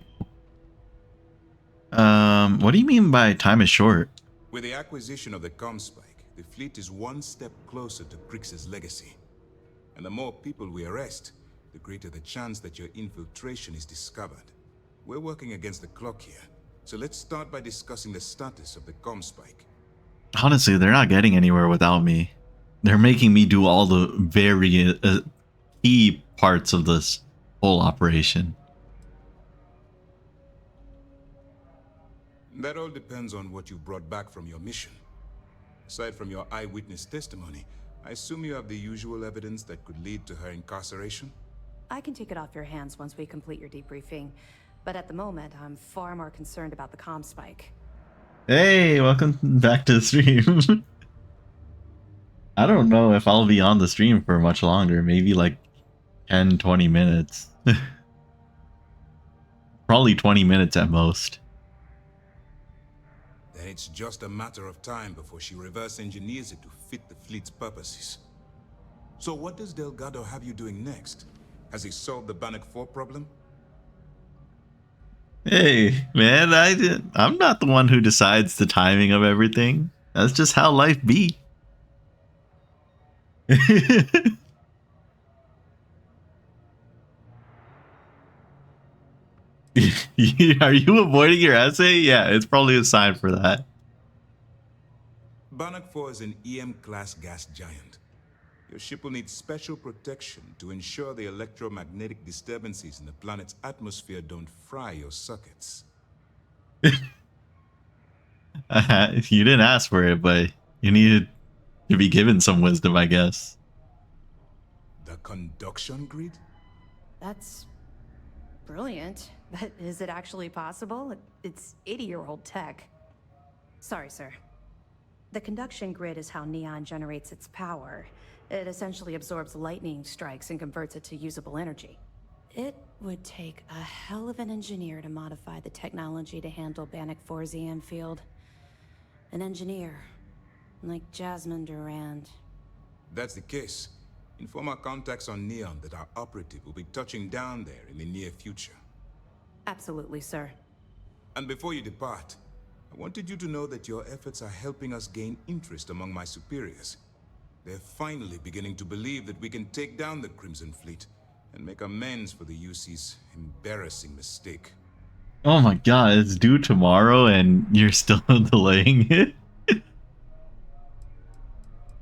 What do you mean by time is short? With the acquisition of the comm spike, the fleet is one step closer to Crix's legacy. And the more people we arrest, the greater the chance that your infiltration is discovered. We're working against the clock here, so let's start by discussing the status of the comm spike. Honestly, they're not getting anywhere without me. They're making me do all the very key parts of this whole operation. That all depends on what you've brought back from your mission. Aside from your eyewitness testimony, I assume you have the usual evidence that could lead to her incarceration? I can take it off your hands once we complete your debriefing, but at the moment, I'm far more concerned about the comm spike. Hey, welcome back to the stream. I don't know if I'll be on the stream for much longer, maybe like 10-20 minutes. Probably 20 minutes at most. Then it's just a matter of time before she reverse engineers it to fit the fleet's purposes. So what does Delgado have you doing next? Has he solved the Bannock 4 problem? Hey, man, I'm not the one who decides the timing of everything. That's just how life be. Are you avoiding your essay? Yeah, it's probably a sign for that. Bannock 4 is an EM-class gas giant. Your ship will need special protection to ensure the electromagnetic disturbances in the planet's atmosphere don't fry your sockets. You didn't ask for it, but you needed to be given some wisdom, I guess. The conduction grid? That's brilliant. But is it actually possible? It's 80-year-old tech. Sorry, sir. The conduction grid is how Neon generates its power. It essentially absorbs lightning strikes and converts it to usable energy. It would take a hell of an engineer to modify the technology to handle Bannock 4's EM field. An engineer, like Jasmine Durand. That's the case. Inform our contacts on Neon that our operative will be touching down there in the near future. Absolutely, sir. And before you depart, I wanted you to know that your efforts are helping us gain interest among my superiors. They're finally beginning to believe that we can take down the Crimson Fleet and make amends for the UC's embarrassing mistake. Oh my god, it's due tomorrow and you're still delaying it?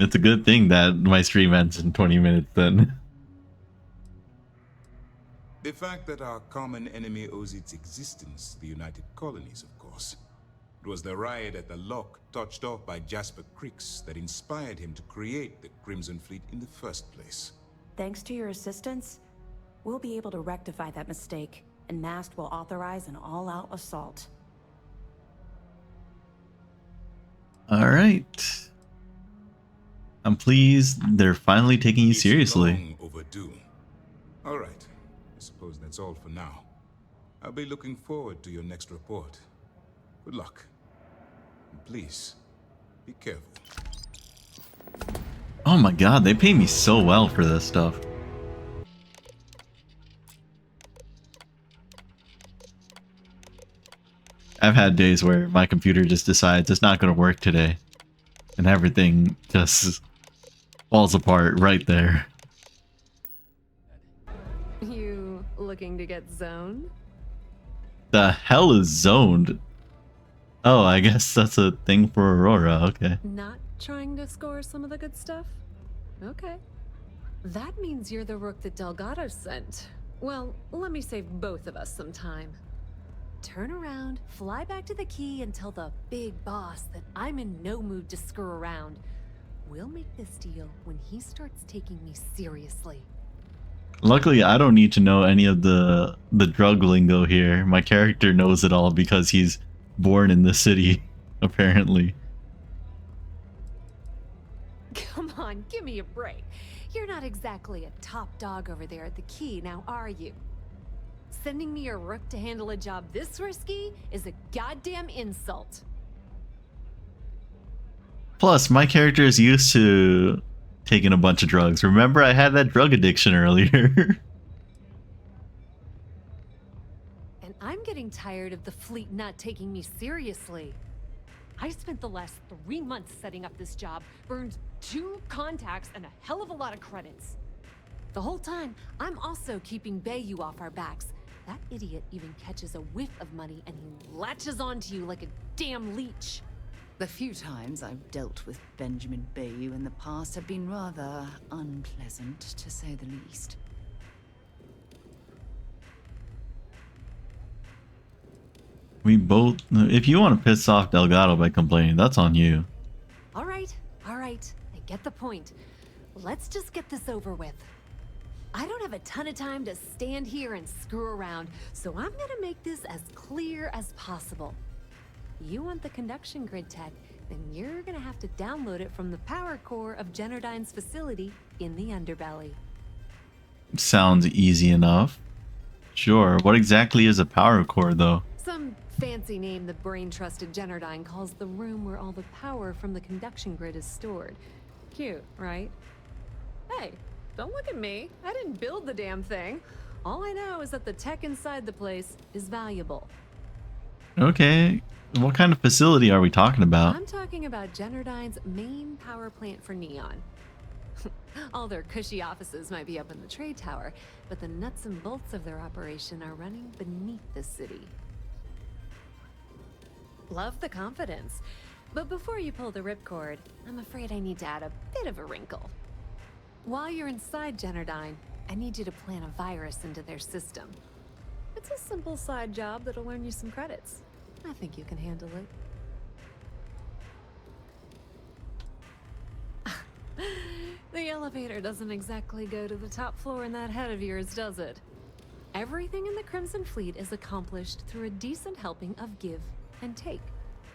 It's a good thing that my stream ends in 20 minutes then. The fact that our common enemy owes its existence to the United Colonies, of course. It was the riot at the Lock, touched off by Jasper Crix, that inspired him to create the Crimson Fleet in the first place. Thanks to your assistance, we'll be able to rectify that mistake, and Mast will authorize an all-out assault. Alright. I'm pleased they're finally taking you seriously. Long overdue. All right. I suppose that's all for now. I'll be looking forward to your next report. Good luck. And please, be careful. Oh my god, they pay me so well for this stuff. I've had days where my computer just decides it's not going to work today. And everything just falls apart right there. You looking to get zoned? The hell is zoned? Oh, I guess that's a thing for Aurora, okay. Not trying to score some of the good stuff? Okay. That means you're the rook that Delgado sent. Well, let me save both of us some time. Turn around, fly back to the key, and tell the big boss that I'm in no mood to screw around. We'll make this deal when he starts taking me seriously. Luckily, I don't need to know any of the drug lingo here. My character knows it all because he's born in the city, apparently. Come on, give me a break. You're not exactly a top dog over there at the key, now are you? Sending me a rook to handle a job this risky is a goddamn insult. Plus, my character is used to taking a bunch of drugs. Remember, I had that drug addiction earlier. And I'm getting tired of the fleet not taking me seriously. I spent the last 3 months setting up this job, burned 2 contacts and a hell of a lot of credits. The whole time, I'm also keeping Bayou off our backs. That idiot even catches a whiff of money and he latches onto you like a damn leech. The few times I've dealt with Benjamin Bayou in the past have been rather unpleasant, to say the least. We both... If you want to piss off Delgado by complaining, that's on you. All right. I get the point. Let's just get this over with. I don't have a ton of time to stand here and screw around, so I'm gonna make this as clear as possible. You want the conduction grid tech, then you're gonna have to download it from the power core of Generdyne's facility in the underbelly. Sounds easy enough. Sure, what exactly is a power core, though? Some fancy name the brain-trusted Generdyne calls the room where all the power from the conduction grid is stored. Cute, right? Hey, don't look at me. I didn't build the damn thing. All I know is that the tech inside the place is valuable. Okay, what kind of facility are we talking about? I'm talking about Generdyne's main power plant for Neon. All their cushy offices might be up in the trade tower, but the nuts and bolts of their operation are running beneath the city. Love the confidence. But before you pull the ripcord, I'm afraid I need to add a bit of a wrinkle. While you're inside Generdyne, I need you to plant a virus into their system. It's a simple side job that'll earn you some credits. I think you can handle it. The elevator doesn't exactly go to the top floor in that head of yours, does it? Everything in the Crimson Fleet is accomplished through a decent helping of give and take.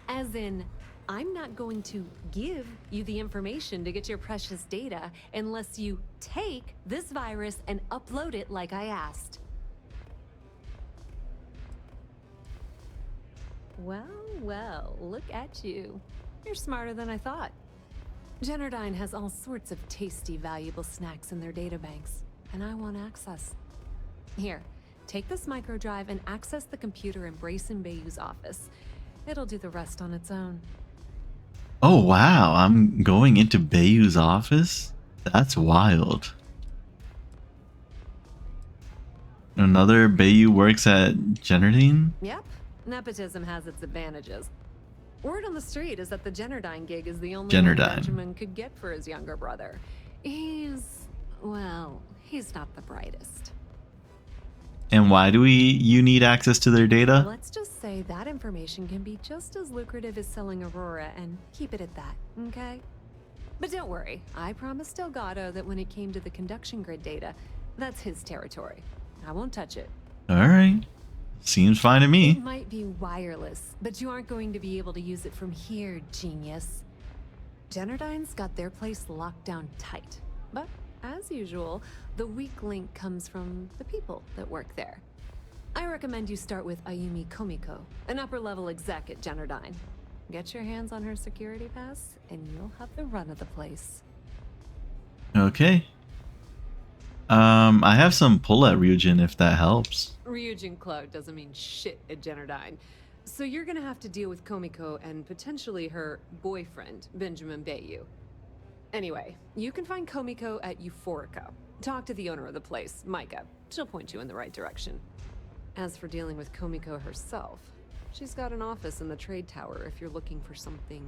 As in, I'm not going to give you the information to get your precious data unless you take this virus and upload it like I asked. Well, well, look at you. You're smarter than I thought. Generdyne has all sorts of tasty, valuable snacks in their databanks, and I want access. Here, take this microdrive and access the computer in Brayson Bayou's office. It'll do the rest on its own. Oh wow, I'm going into Bayou's office? That's wild. Another Bayou works at Generdyne? Yep, nepotism has its advantages. Word on the street is that the Generdyne gig is the only one Benjamin could get for his younger brother. Well, he's not the brightest. And why do you need access to their data? Let's just say that information can be just as lucrative as selling Aurora, and keep it at that, okay? But don't worry, I promised Delgado that when it came to the conduction grid data, that's his territory. I won't touch it. Alright. Seems fine to me. It might be wireless, but you aren't going to be able to use it from here, genius. Generdyne's got their place locked down tight. But, as usual, the weak link comes from the people that work there. I recommend you start with Ayumi Komiko, an upper-level exec at Generdyne. Get your hands on her security pass, and you'll have the run of the place. Okay. I have some pull at Ryujin if that helps. Ryujin Cloud doesn't mean shit at Generdyne. So you're gonna have to deal with Komiko and potentially her boyfriend, Benjamin Bayou. Anyway, you can find Komiko at Euphorica. Talk to the owner of the place, Micah. She'll point you in the right direction. As for dealing with Komiko herself, she's got an office in the trade tower if you're looking for something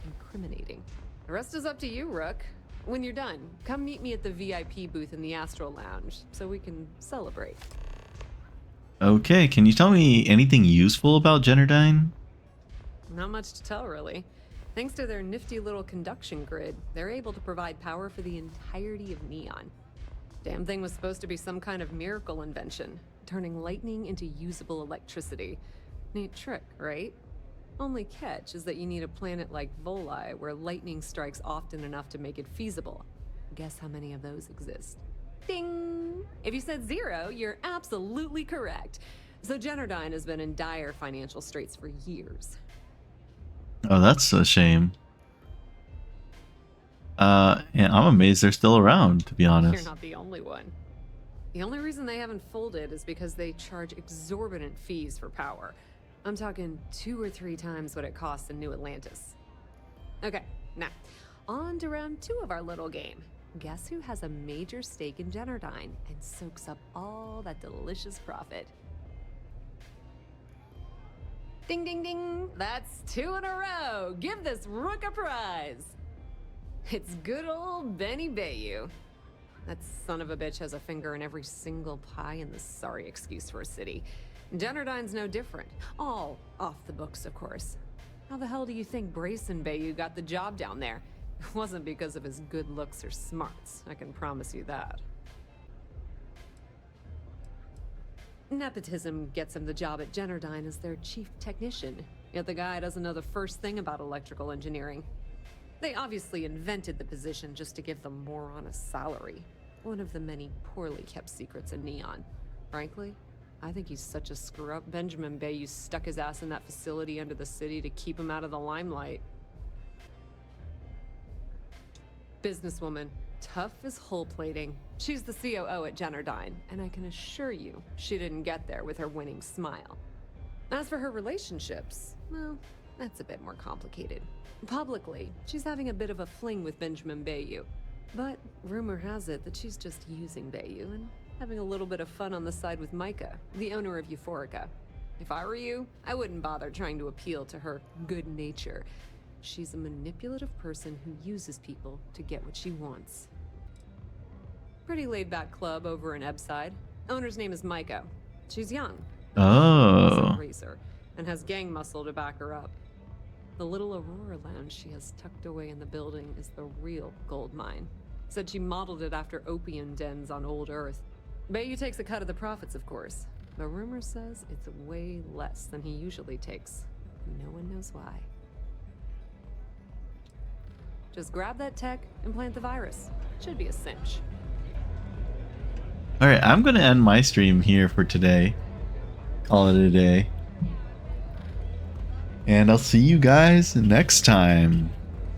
incriminating. The rest is up to you, Rook. When you're done, come meet me at the VIP booth in the Astral Lounge so we can celebrate. Okay, can you tell me anything useful about Generdyne? Not much to tell, really. Thanks to their nifty little conduction grid, they're able to provide power for the entirety of Neon. Damn thing was supposed to be some kind of miracle invention, turning lightning into usable electricity. Neat trick, right? Only catch is that you need a planet like Voli where lightning strikes often enough to make it feasible. Guess how many of those exist? Ding! If you said 0, you're absolutely correct. So Generdyne has been in dire financial straits for years. Oh, that's a shame. And I'm amazed they're still around, to be honest. You're not the only one. The only reason they haven't folded is because they charge exorbitant fees for power. I'm talking 2 or 3 times what it costs in New Atlantis. Okay, now, on to round 2 of our little game. Guess who has a major stake in Generdyne and soaks up all that delicious profit? Ding, ding, ding! That's 2 in a row! Give this Rook a prize! It's good old Benny Bayou. That son of a bitch has a finger in every single pie in the sorry excuse for a city. Generdyne's no different. All off the books, of course. How the hell do you think Brayson Bayou got the job down there? It wasn't because of his good looks or smarts, I can promise you that. Nepotism gets him the job at Generdyne as their chief technician, yet the guy doesn't know the first thing about electrical engineering. They obviously invented the position just to give the moron a salary. One of the many poorly kept secrets in Neon. Frankly, I think he's such a screw-up Benjamin Bayou stuck his ass in that facility under the city to keep him out of the limelight. Businesswoman, tough as hull plating. She's the COO at Generdyne, and I can assure you she didn't get there with her winning smile. As for her relationships, well, that's a bit more complicated. Publicly, she's having a bit of a fling with Benjamin Bayou, but rumor has it that she's just using Bayou and having a little bit of fun on the side with Micah, the owner of Euphorica. If I were you, I wouldn't bother trying to appeal to her good nature. She's a manipulative person who uses people to get what she wants. Pretty laid-back club over in Ebside. Owner's name is Micah. She's young. Oh. Racer, and has gang muscle to back her up. The little Aurora lounge she has tucked away in the building is the real gold mine. Said she modeled it after opium dens on old Earth. Bayou takes a cut of the profits, of course, but rumor says it's way less than he usually takes. No one knows why. Just grab that tech and plant the virus. Should be a cinch. Alright, I'm going to end my stream here for today. Call it a day. And I'll see you guys next time.